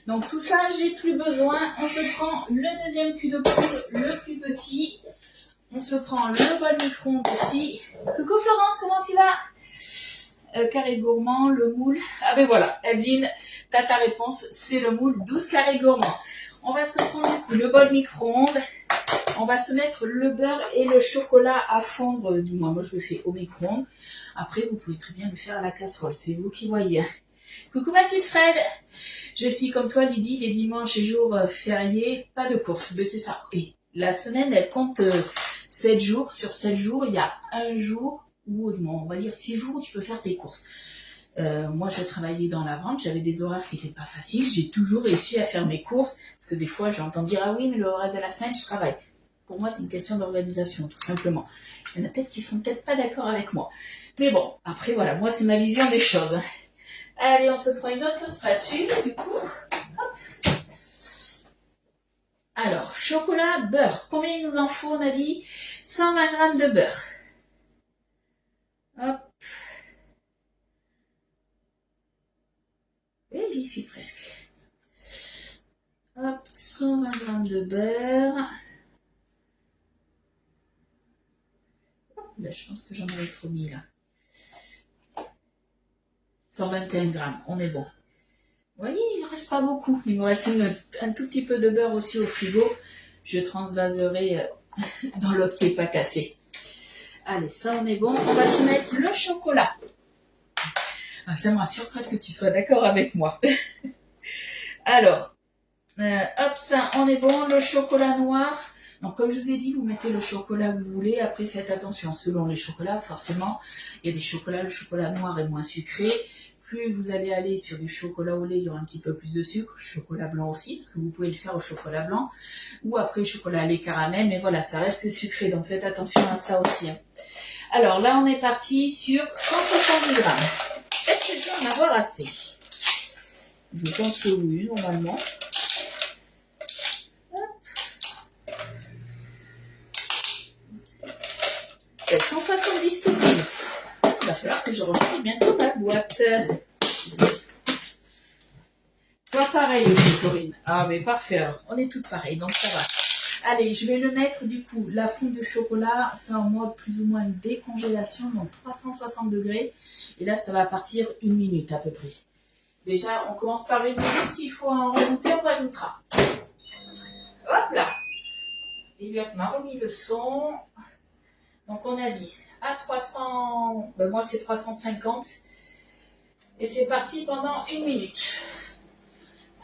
Donc, tout ça, j'ai plus besoin. On se prend le deuxième cul de poule, le plus petit. On se prend le bol micro-ondes aussi. Coucou Florence, comment tu vas? Carré gourmand, le moule. Ah ben voilà, Evelyne, t'as ta réponse, c'est le moule 12 carrés gourmands. On va se prendre du coup le bol micro-ondes. On va se mettre le beurre et le chocolat à fondre. Du moins, moi je le fais au micro-ondes. Après, vous pouvez très bien le faire à la casserole, c'est vous qui voyez. Coucou ma petite Fred. Je suis comme toi, Lydie, les dimanches et jours fériés, pas de course. Mais c'est ça. Et la semaine, elle compte 7 jours. Sur 7 jours, il y a un jour, ou on va dire 6 jours où tu peux faire tes courses. Moi, je travaillais dans la vente, j'avais des horaires qui n'étaient pas faciles. J'ai toujours réussi à faire mes courses. Parce que des fois, j'entends dire, ah oui, mais le horaire de la semaine, je travaille. Pour moi, c'est une question d'organisation, tout simplement. Il y en a peut-être qui sont peut-être pas d'accord avec moi. Mais bon, après, voilà, moi, c'est ma vision des choses. Allez, on se prend une autre spatule, du coup. Hop. Alors, chocolat, beurre. Combien il nous en faut, on a dit 120 g de beurre. Hop. Et j'y suis presque. Hop, 120 g de beurre. Hop, là, je pense que j'en avais trop mis, là. 121 g, on est bon. Vous voyez, il ne reste pas beaucoup. Il me reste un tout petit peu de beurre aussi au frigo. Je transvaserai dans l'autre qui n'est pas cassé. Allez, ça on est bon. On va se mettre le chocolat. Ah, ça me rassure que tu sois d'accord avec moi. Alors, hop, ça on est bon. Le chocolat noir. Donc comme je vous ai dit, vous mettez le chocolat que vous voulez. Après, faites attention selon les chocolats. Forcément, il y a des chocolats, le chocolat noir est moins sucré. Plus vous allez aller sur du chocolat au lait, il y aura un petit peu plus de sucre. Chocolat blanc aussi, parce que vous pouvez le faire au chocolat blanc. Ou après chocolat lait caramel, mais voilà, ça reste sucré, donc faites attention à ça aussi. Alors là, on est parti sur 170 g. Est-ce que je vais en avoir assez? Je pense que oui, normalement. Hop. 170 tout pile. Il va falloir que je rechange bientôt ma boîte. Toi pareil aussi, Corinne. Ah mais parfait, alors on est toutes pareilles, donc ça va. Allez, je vais le mettre du coup, la fonte de chocolat, c'est en mode plus ou moins décongélation, donc 360 degrés. Et là, ça va partir 1 minute à peu près. Déjà, on commence par 1 minute. S'il faut en rajouter, on rajoutera. Hop là. Elliot m'a remis le son. Donc on a dit à 300, ben moi c'est 350. Et c'est parti pendant 1 minute.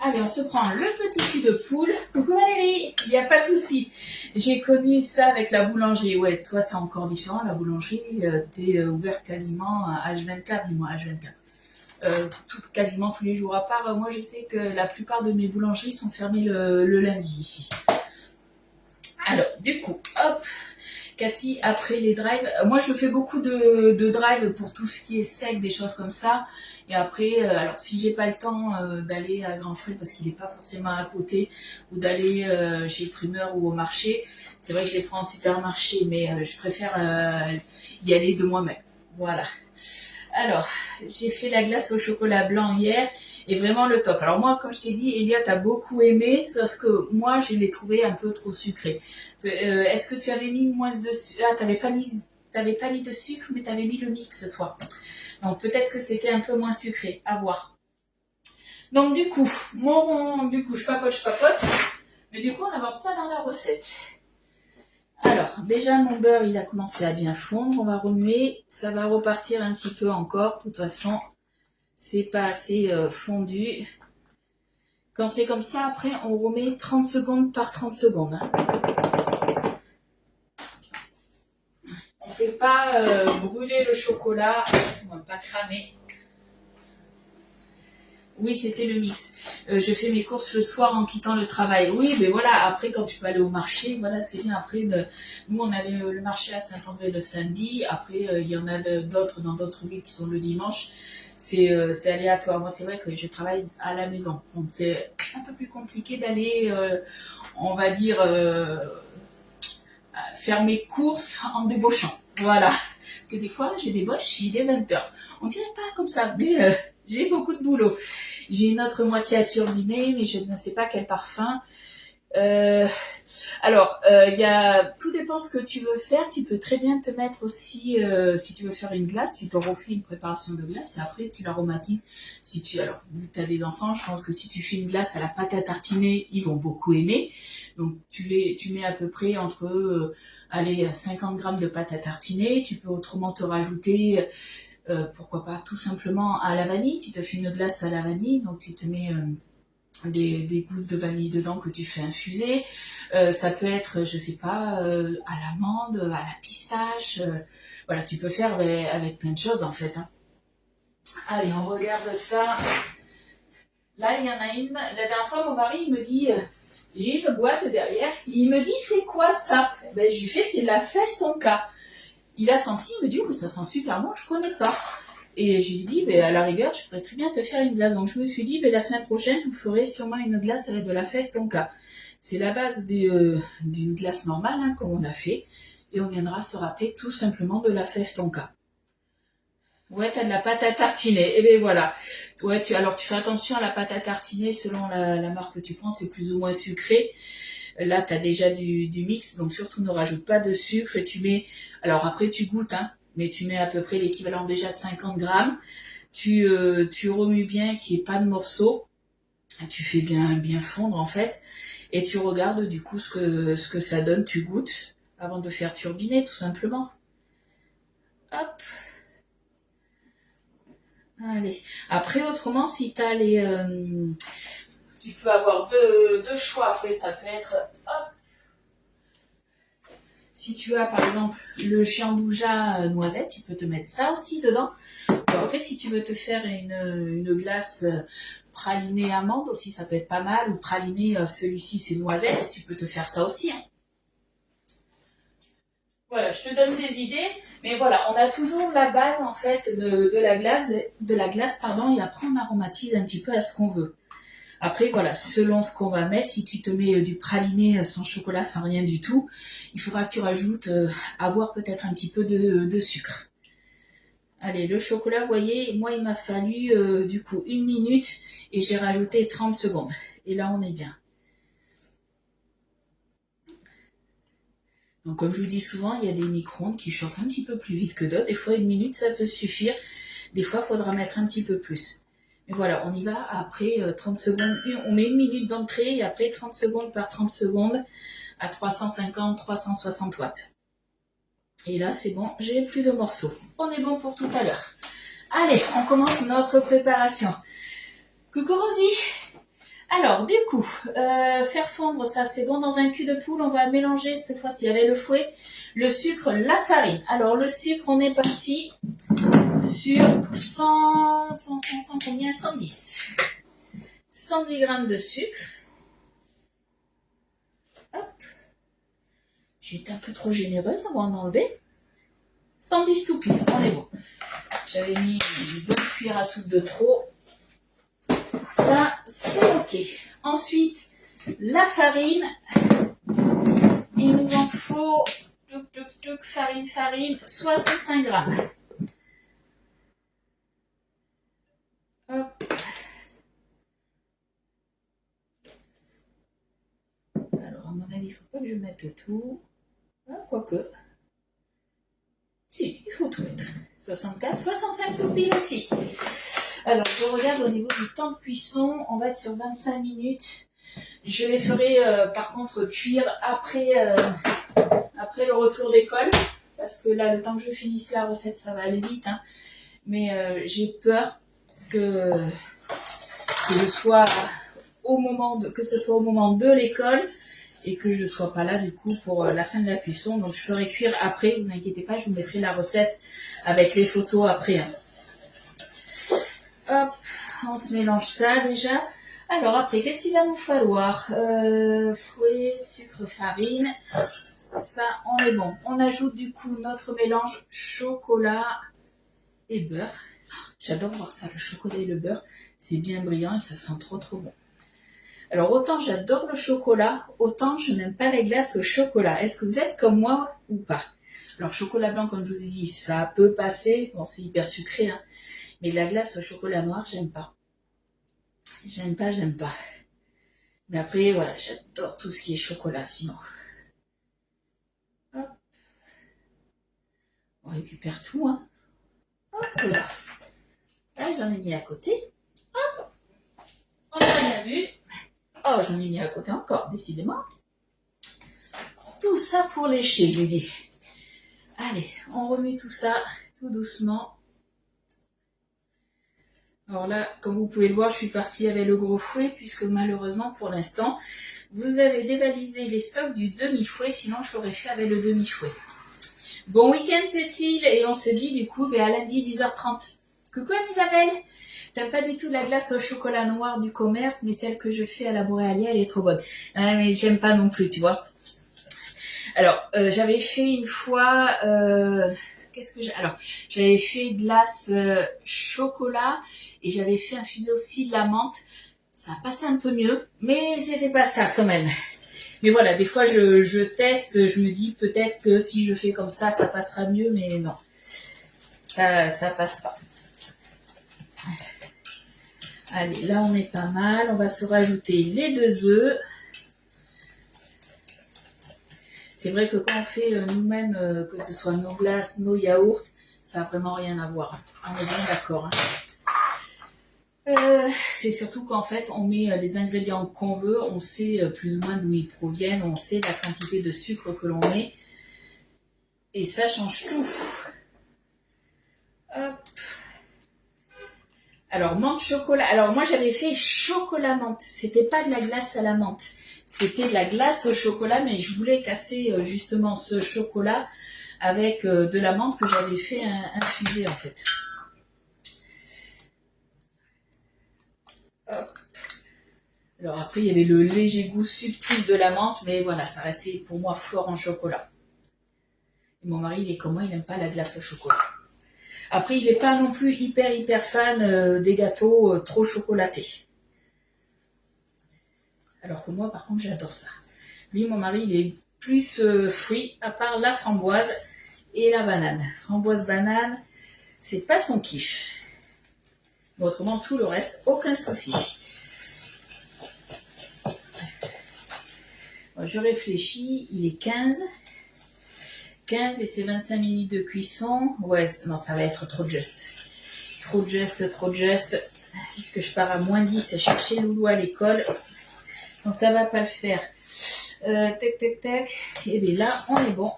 Allez, on se prend le petit cul de poule. Coucou Valérie, il n'y a pas de souci. J'ai connu ça avec la boulangerie. Ouais, toi c'est encore différent. La boulangerie, t'es ouvert quasiment à H24, du moins H24. Quasiment tous les jours. À part, moi je sais que la plupart de mes boulangeries sont fermées le lundi ici. Alors, du coup, hop, Cathy, après les drives, moi je fais beaucoup de drives pour tout ce qui est sec, des choses comme ça. Et après, alors si j'ai pas le temps d'aller à Grand Frais parce qu'il n'est pas forcément à côté, ou d'aller chez le primeur ou au marché, c'est vrai que je les prends en supermarché, mais je préfère y aller de moi-même. Voilà. Alors, j'ai fait la glace au chocolat blanc hier est vraiment le top. Alors moi, comme je t'ai dit, Elliot a beaucoup aimé, sauf que moi, je l'ai trouvé un peu trop sucré. Est-ce que tu avais mis moins de sucre? Ah, t'avais pas mis de sucre, mais t'avais mis le mix, toi. Donc peut-être que c'était un peu moins sucré. À voir. Donc du coup, je papote. Mais du coup, on n'avance pas dans la recette. Alors, déjà, mon beurre, il a commencé à bien fondre. On va remuer. Ça va repartir un petit peu encore. De toute façon, c'est pas assez fondu. Quand c'est comme ça, après, on remet 30 secondes par 30 secondes. Hein. On ne fait pas brûler le chocolat. On va pas cramer. Oui, c'était le mix. Je fais mes courses le soir en quittant le travail. Oui, mais voilà, après, quand tu peux aller au marché, voilà, c'est bien. Après, nous, on allait le marché à Saint-André le samedi. Après, il y en a d'autres dans d'autres villes qui sont le dimanche. C'est aléatoire. Moi, c'est vrai que je travaille à la maison. Donc, c'est un peu plus compliqué d'aller, on va dire, faire mes courses en débauchant. Voilà. Parce que des fois, j'ai des boches, il est 20h. On dirait pas comme ça, mais j'ai beaucoup de boulot. J'ai une autre moitié à turbiner, mais je ne sais pas quel parfum. Tout dépend ce que tu veux faire. Tu peux très bien te mettre aussi, si tu veux faire une glace, tu te refais une préparation de glace et après tu l'aromatises. Vu que tu as des enfants, je pense que si tu fais une glace à la pâte à tartiner, ils vont beaucoup aimer. Donc tu mets à peu près entre 50 grammes de pâte à tartiner. Tu peux autrement te rajouter, pourquoi pas tout simplement à la vanille. Tu te fais une glace à la vanille, donc tu te mets des gousses de vanille dedans que tu fais infuser. Ça peut être, je sais pas, à l'amande, à la pistache. Voilà, tu peux faire avec plein de choses en fait. Hein. Allez, on regarde ça. Là, il y en a une. La dernière fois, mon mari, il me dit, j'ai une boîte derrière. Il me dit, c'est quoi ça? Ben, je lui fais, c'est de la fèche tonka. Il a senti, il me dit, oh, mais ça sent super bon, je connais pas. Et je lui ai dit, à la rigueur, je pourrais très bien te faire une glace. Donc je me suis dit, la semaine prochaine, je vous ferai sûrement une glace avec de la fève tonka. C'est la base d'une glace normale, hein, comme on a fait. Et on viendra se râper tout simplement de la fève tonka. Ouais, t'as de la pâte à tartiner. Et bien voilà. Ouais, tu fais attention à la pâte à tartiner, selon la marque que tu prends, c'est plus ou moins sucré. Là, tu as déjà du mix, donc surtout ne rajoute pas de sucre. Et tu mets, alors après tu goûtes, hein, mais tu mets à peu près l'équivalent déjà de 50 grammes. Tu remues bien, qu'il n'y ait pas de morceaux. Tu fais bien fondre en fait. Et tu regardes du coup ce que ça donne, tu goûtes avant de faire turbiner tout simplement. Hop. Allez. Après, autrement, si tu as tu peux avoir deux choix. Après, ça peut être... Hop. Si tu as par exemple le chiambouja noisette, tu peux te mettre ça aussi dedans. Après, si tu veux te faire une glace pralinée amande aussi, ça peut être pas mal. Ou pralinée, celui-ci c'est noisette, tu peux te faire ça aussi. Hein. Voilà, je te donne des idées, mais voilà, on a toujours la base en fait de la glace, pardon, et après on aromatise un petit peu à ce qu'on veut. Après, voilà, selon ce qu'on va mettre, si tu te mets du praliné sans chocolat, sans rien du tout, il faudra que tu rajoutes, avoir peut-être un petit peu de sucre. Allez, le chocolat, vous voyez, moi, il m'a fallu du coup 1 minute et j'ai rajouté 30 secondes. Et là, on est bien. Donc, comme je vous dis souvent, il y a des micro-ondes qui chauffent un petit peu plus vite que d'autres. Des fois, 1 minute, ça peut suffire. Des fois, il faudra mettre un petit peu plus. Mais voilà, on y va après 30 secondes. On met 1 minute d'entrée et après 30 secondes par 30 secondes à 350-360 watts. Et là, c'est bon, j'ai plus de morceaux. On est bon pour tout à l'heure. Allez, on commence notre préparation. Coucou Rosie. Alors, du coup, faire fondre ça, c'est bon dans un cul de poule. On va mélanger cette fois-ci avec le fouet, le sucre, la farine. Alors, le sucre, on est parti sur 100 combien 110. 110 grammes de sucre. Hop. J'ai été un peu trop généreuse, on va en enlever. 110 tout pile, on est bon. J'avais mis une bonne cuillère à soupe de trop. Ça, c'est ok. Ensuite, la farine. Il nous en faut, farine, 65 grammes. Hop. mon avis, il ne faut pas que je mette tout. Ah, quoique. Si, il faut tout mettre. 64, 65 tout pile aussi. Alors, je regarde au niveau du temps de cuisson. On va être sur 25 minutes. Je les ferai par contre cuire après le retour d'école. Parce que là, le temps que je finisse la recette, ça va aller vite. Hein. Mais j'ai peur que je sois que ce soit au moment de l'école et que je sois pas là du coup pour la fin de la cuisson. Donc je ferai cuire après, vous inquiétez pas, je vous mettrai la recette avec les photos après. Hein. Hop, on se mélange ça déjà. Alors après, qu'est-ce qu'il va nous falloir? Fouet, sucre, farine. Ça, on est bon. On ajoute du coup notre mélange chocolat et beurre. J'adore voir ça, le chocolat et le beurre. C'est bien brillant et ça sent trop trop bon. Alors autant j'adore le chocolat, autant je n'aime pas les glaces au chocolat. Est-ce que vous êtes comme moi ou pas? Alors chocolat blanc, comme je vous ai dit, ça peut passer. Bon, c'est hyper sucré, hein. Mais la glace au chocolat noir, j'aime pas. J'aime pas. Mais après, voilà, j'adore tout ce qui est chocolat sinon. Hop. On récupère tout, hein. Hop là. Là, j'en ai mis à côté. Hop. On n'a rien vu. Oh, j'en ai mis à côté encore, décidément. Tout ça pour lécher, je lui dis. Allez, on remet tout ça tout doucement. Alors là, comme vous pouvez le voir, je suis partie avec le gros fouet, puisque malheureusement, pour l'instant, vous avez dévalisé les stocks du demi-fouet, sinon je l'aurais fait avec le demi-fouet. Bon week-end, Cécile, et on se dit du coup à lundi 10h30. Coucou Isabelle, t'aimes pas du tout la glace au chocolat noir du commerce, mais celle que je fais à la Boréalia, elle est trop bonne. Ah, mais j'aime pas non plus, tu vois. Alors, j'avais fait une fois... Alors, j'avais fait glace chocolat et j'avais fait infuser aussi de la menthe. Ça passait un peu mieux, mais c'était pas ça quand même. Mais voilà, des fois je teste, je me dis peut-être que si je fais comme ça passera mieux, mais non. Ça passe pas. Allez, là on est pas mal. On va se rajouter les 2 œufs. C'est vrai que quand on fait nous-mêmes, que ce soit nos glaces, nos yaourts, ça n'a vraiment rien à voir. On est bien d'accord. Hein. C'est surtout qu'en fait, on met les ingrédients qu'on veut, on sait plus ou moins d'où ils proviennent, on sait la quantité de sucre que l'on met. Et ça change tout. Hop. Alors, menthe chocolat. Alors, moi, j'avais fait chocolat menthe. C'était pas de la glace à la menthe. C'était de la glace au chocolat, mais je voulais casser justement ce chocolat avec de la menthe que j'avais fait infuser, en fait. Hop. Alors après, il y avait le léger goût subtil de la menthe, mais voilà, ça restait pour moi fort en chocolat. Et mon mari, il est comme moi, il n'aime pas la glace au chocolat. Après, il n'est pas non plus hyper fan des gâteaux trop chocolatés. Alors que moi, par contre, j'adore ça. Lui, mon mari, il est plus fruit, à part la framboise et la banane. Framboise, banane, c'est pas son kiff. Mais autrement, tout le reste, aucun souci. Je réfléchis, il est 15 et c'est 25 minutes de cuisson. Ouais, non, ça va être trop juste. Trop juste. Puisque je pars à -10 chercher Loulou à l'école. Donc ça va pas le faire. Tac. Et bien là, on est bon.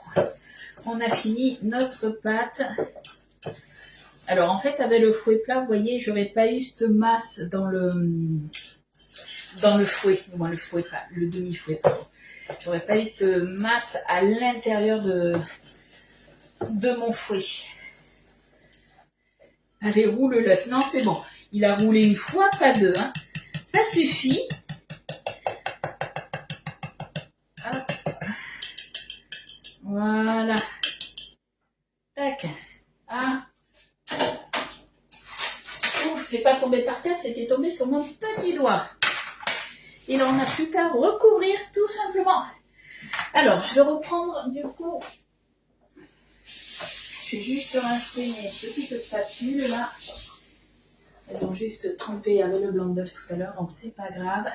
On a fini notre pâte. Alors en fait, avec le fouet plat, vous voyez, j'aurais pas eu cette masse dans le fouet. Moi, le fouet plat, le demi-fouet, pardon. J'aurais pas eu cette masse à l'intérieur de mon fouet. Allez, roule l'œuf. Non, c'est bon. Il a roulé une fois, pas deux. Hein. Ça suffit. Hop. Voilà. Tac. Ah. Ouf, c'est pas tombé par terre, c'était tombé sur mon petit doigt. Et là, on n'a plus qu'à recouvrir tout simplement. Alors, je vais reprendre du coup. Je vais juste rincer mes petites spatules là. Elles ont juste trempé avec le blanc d'œuf tout à l'heure, donc c'est pas grave.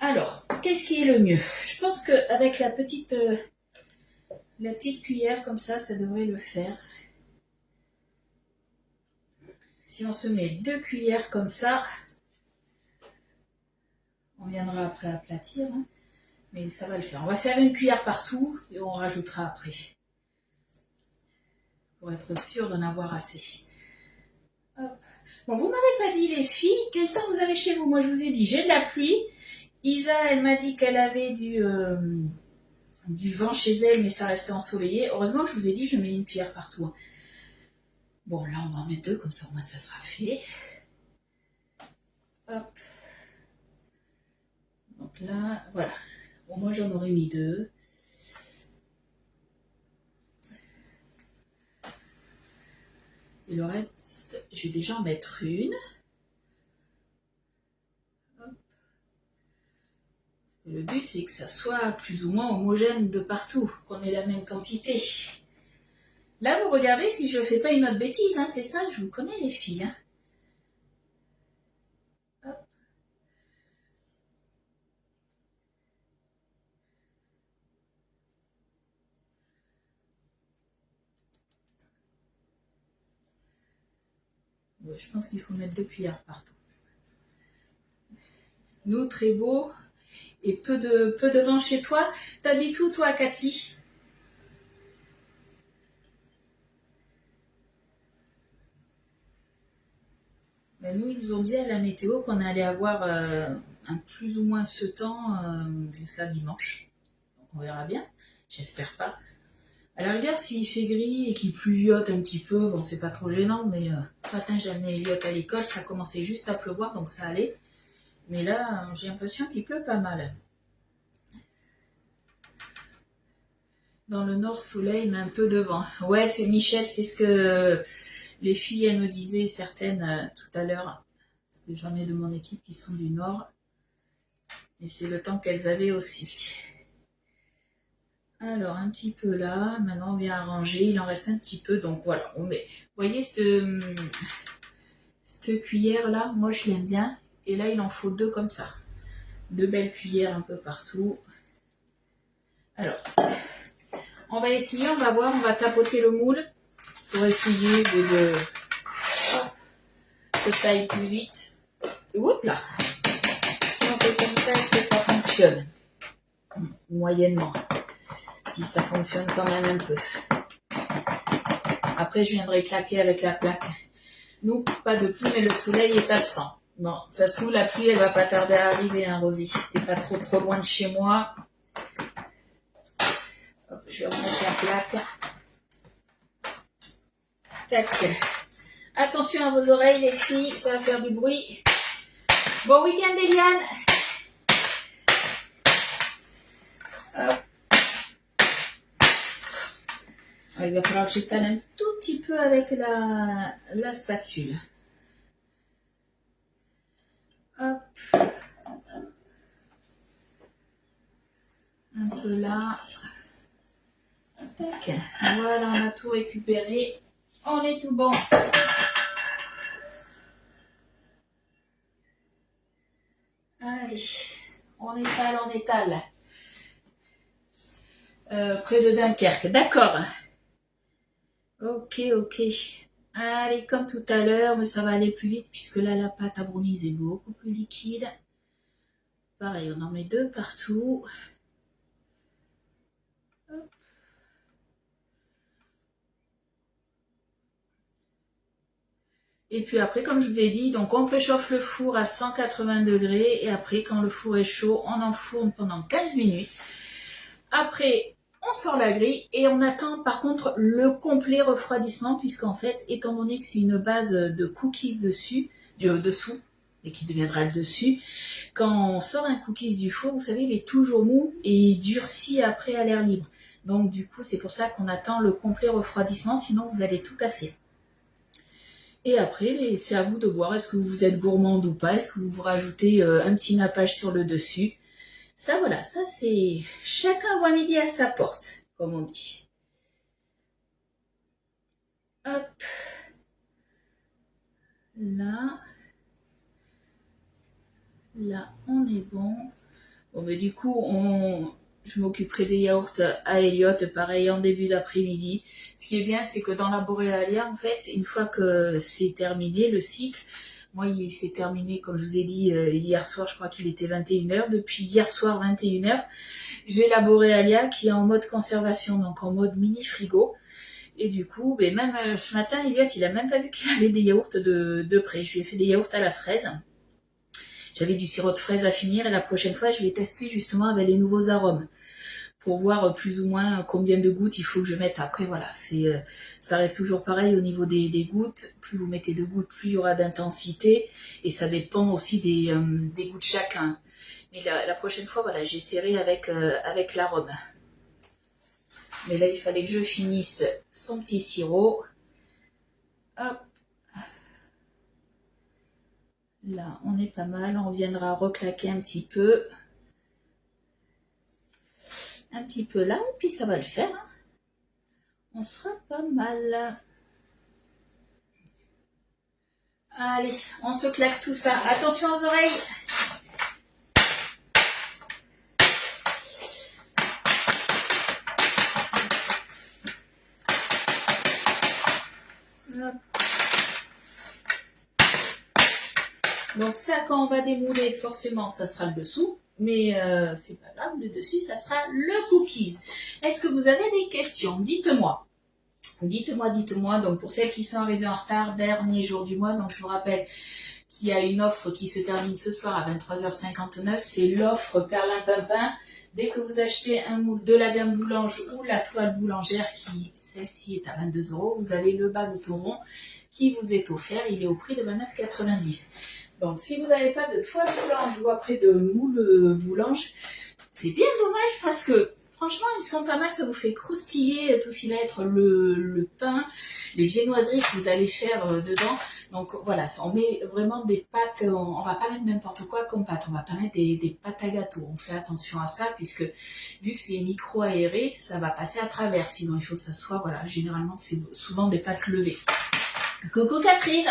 Alors, qu'est-ce qui est le mieux? Je pense qu'avec la petite cuillère comme ça devrait le faire. Si on se met 2 cuillères comme ça, on viendra après aplatir, hein, mais ça va le faire. On va faire 1 cuillère partout et on rajoutera après, pour être sûr d'en avoir assez. Hop. Bon, vous m'avez pas dit les filles, quel temps vous avez chez vous? Moi je vous ai dit, j'ai de la pluie. Isa, elle m'a dit qu'elle avait du vent chez elle, mais ça restait ensoleillé. Heureusement que je vous ai dit, je mets 1 cuillère partout. Hein. Bon, là, on va en mettre 2, comme ça, au moins, ça sera fait. Hop. Donc là, voilà. Bon, moi, j'en aurais mis 2. Et le reste, je vais déjà en mettre 1. Hop. Le but, c'est que ça soit plus ou moins homogène de partout, qu'on ait la même quantité. Là, vous regardez si je ne fais pas une autre bêtise, hein, c'est ça, je vous connais les filles. Hein. Hop. Ouais, je pense qu'il faut mettre 2 cuillères partout. Nous, très beau. Et peu de vent chez toi. T'habites où, toi, Cathy? Ben, nous, ils ont dit à la météo qu'on allait avoir un plus ou moins ce temps jusqu'à dimanche. Donc, on verra bien. J'espère pas. À la rigueur, s'il fait gris et qu'il pluviote un petit peu, bon, c'est pas trop gênant, mais ce matin, j'ai amené Elliot à l'école, ça commençait juste à pleuvoir, donc ça allait. Mais là, j'ai l'impression qu'il pleut pas mal. Dans le nord, soleil, mais un peu de vent. Ouais, c'est Michel, c'est ce que les filles, elles me disaient, certaines, tout à l'heure. Parce que j'en ai de mon équipe qui sont du nord. Et c'est le temps qu'elles avaient aussi. Alors, un petit peu là. Maintenant, on vient arranger. Il en reste un petit peu. Donc, voilà. On met. Vous voyez, cette cuillère-là, moi, je l'aime bien. Et là, il en faut 2 comme ça. 2 belles cuillères un peu partout. Alors, on va essayer. On va voir. On va tapoter le moule pour essayer que ça aille plus vite. Oups là. Si on fait comme ça, est-ce que ça fonctionne? Moyennement. Si ça fonctionne quand même un peu. Après, je viendrai claquer avec la plaque. Nous, pas de pluie, mais le soleil est absent. Bon, ça se trouve, la pluie, elle va pas tarder à arriver, hein, Rosie. T'es pas trop loin de chez moi. Hop, je vais remettre la plaque. Tac. Attention à vos oreilles, les filles, ça va faire du bruit. Bon week-end, Eliane. Hop. Il va falloir que j'étale un tout petit peu avec la spatule. Hop. Un peu là. Tac. Voilà, on a tout récupéré. On est tout bon. Allez, on étale. Près de Dunkerque, d'accord. Ok. Allez, comme tout à l'heure, mais ça va aller plus vite puisque là, la pâte à brownies est beaucoup plus liquide. Pareil, on en met 2 partout. Hop. Et puis après, comme je vous ai dit, donc on préchauffe le four à 180 degrés et après, quand le four est chaud, on enfourne pendant 15 minutes. Après, on sort la grille et on attend par contre le complet refroidissement puisqu'en fait, étant donné que c'est une base de cookies dessous, et qui deviendra le dessus, quand on sort un cookies du four, vous savez, il est toujours mou et il durcit après à l'air libre. Donc du coup, c'est pour ça qu'on attend le complet refroidissement, sinon vous allez tout casser. Et après, c'est à vous de voir, est-ce que vous êtes gourmande ou pas, est-ce que vous rajoutez un petit nappage sur le dessus. Ça, voilà, ça c'est... Chacun voit midi à sa porte, comme on dit. Hop. Là. Là, on est bon. Bon, mais du coup, je m'occuperai des yaourts à Elliot, pareil, en début d'après-midi. Ce qui est bien, c'est que dans la Boréalia, en fait, une fois que c'est terminé, le cycle, moi, il s'est terminé, comme je vous ai dit, hier soir, je crois qu'il était 21h. Depuis hier soir, 21h, j'ai la Boréalia qui est en mode conservation, donc en mode mini frigo. Et du coup, ben même ce matin, Elliot, il a même pas vu qu'il avait des yaourts de près. Je lui ai fait des yaourts à la fraise. J'avais du sirop de fraise à finir et la prochaine fois, je vais tester justement avec les nouveaux arômes pour voir plus ou moins combien de gouttes il faut que je mette. Après, voilà, ça reste toujours pareil au niveau des gouttes. Plus vous mettez de gouttes, plus il y aura d'intensité et ça dépend aussi des goûts de chacun. Mais la prochaine fois, voilà, j'essaierai avec l'arôme. Mais là, il fallait que je finisse son petit sirop. Hop. Là, on est pas mal. On viendra reclaquer un petit peu. Un petit peu là, et puis ça va le faire. Hein. On sera pas mal. Allez, on se claque tout ça. Attention aux oreilles. Hop. Donc ça, quand on va démouler, forcément, ça sera le dessous. Mais c'est pas grave, le dessus, ça sera le cookies. Est-ce que vous avez des questions? Dites-moi. Dites-moi. Donc pour celles qui sont arrivées en retard, dernier jour du mois, donc je vous rappelle qu'il y a une offre qui se termine ce soir à 23h59. C'est l'offre Perlimpinpin. Dès que vous achetez un moule de la gamme Boulange ou la toile boulangère, qui celle-ci est à 22 €, vous avez le bas de tauron qui vous est offert. Il est au prix de 29,90 €. Donc si vous n'avez pas de toile boulange ou après de moule boulange, c'est bien dommage parce que franchement, ils sont pas mal, ça vous fait croustiller tout ce qui va être le pain, les viennoiseries que vous allez faire dedans. Donc voilà, on met vraiment des pâtes, on va pas mettre n'importe quoi comme pâte, on va pas mettre des pâtes à gâteau. On fait attention à ça puisque vu que c'est micro-aéré, ça va passer à travers. Sinon, il faut que ça soit, voilà, généralement c'est souvent des pâtes levées. Coucou Catherine,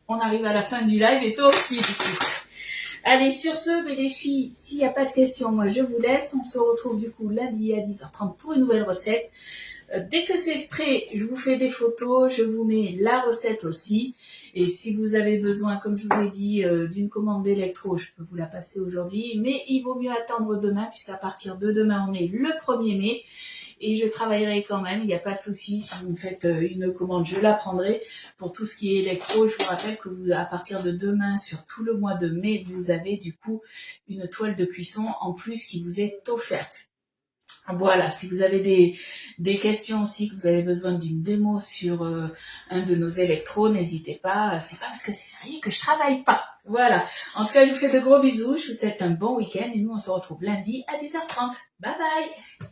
on arrive à la fin du live et toi aussi du coup. Allez, sur ce, mais les filles, s'il n'y a pas de questions, moi je vous laisse. On se retrouve du coup lundi à 10h30 pour une nouvelle recette. Dès que c'est prêt, je vous fais des photos, je vous mets la recette aussi. Et si vous avez besoin, comme je vous ai dit, d'une commande d'électro, je peux vous la passer aujourd'hui. Mais il vaut mieux attendre demain, puisqu'à partir de demain, on est le 1er mai. Et je travaillerai quand même, il n'y a pas de souci. Si vous me faites une commande, je la prendrai. Pour tout ce qui est électro, je vous rappelle que à partir de demain, sur tout le mois de mai, vous avez du coup une toile de cuisson en plus qui vous est offerte. Voilà, si vous avez des questions aussi, que vous avez besoin d'une démo sur un de nos électros, n'hésitez pas. C'est pas parce que c'est férié que je travaille pas. Voilà. En tout cas, je vous fais de gros bisous. Je vous souhaite un bon week-end et nous, on se retrouve lundi à 10h30. Bye bye!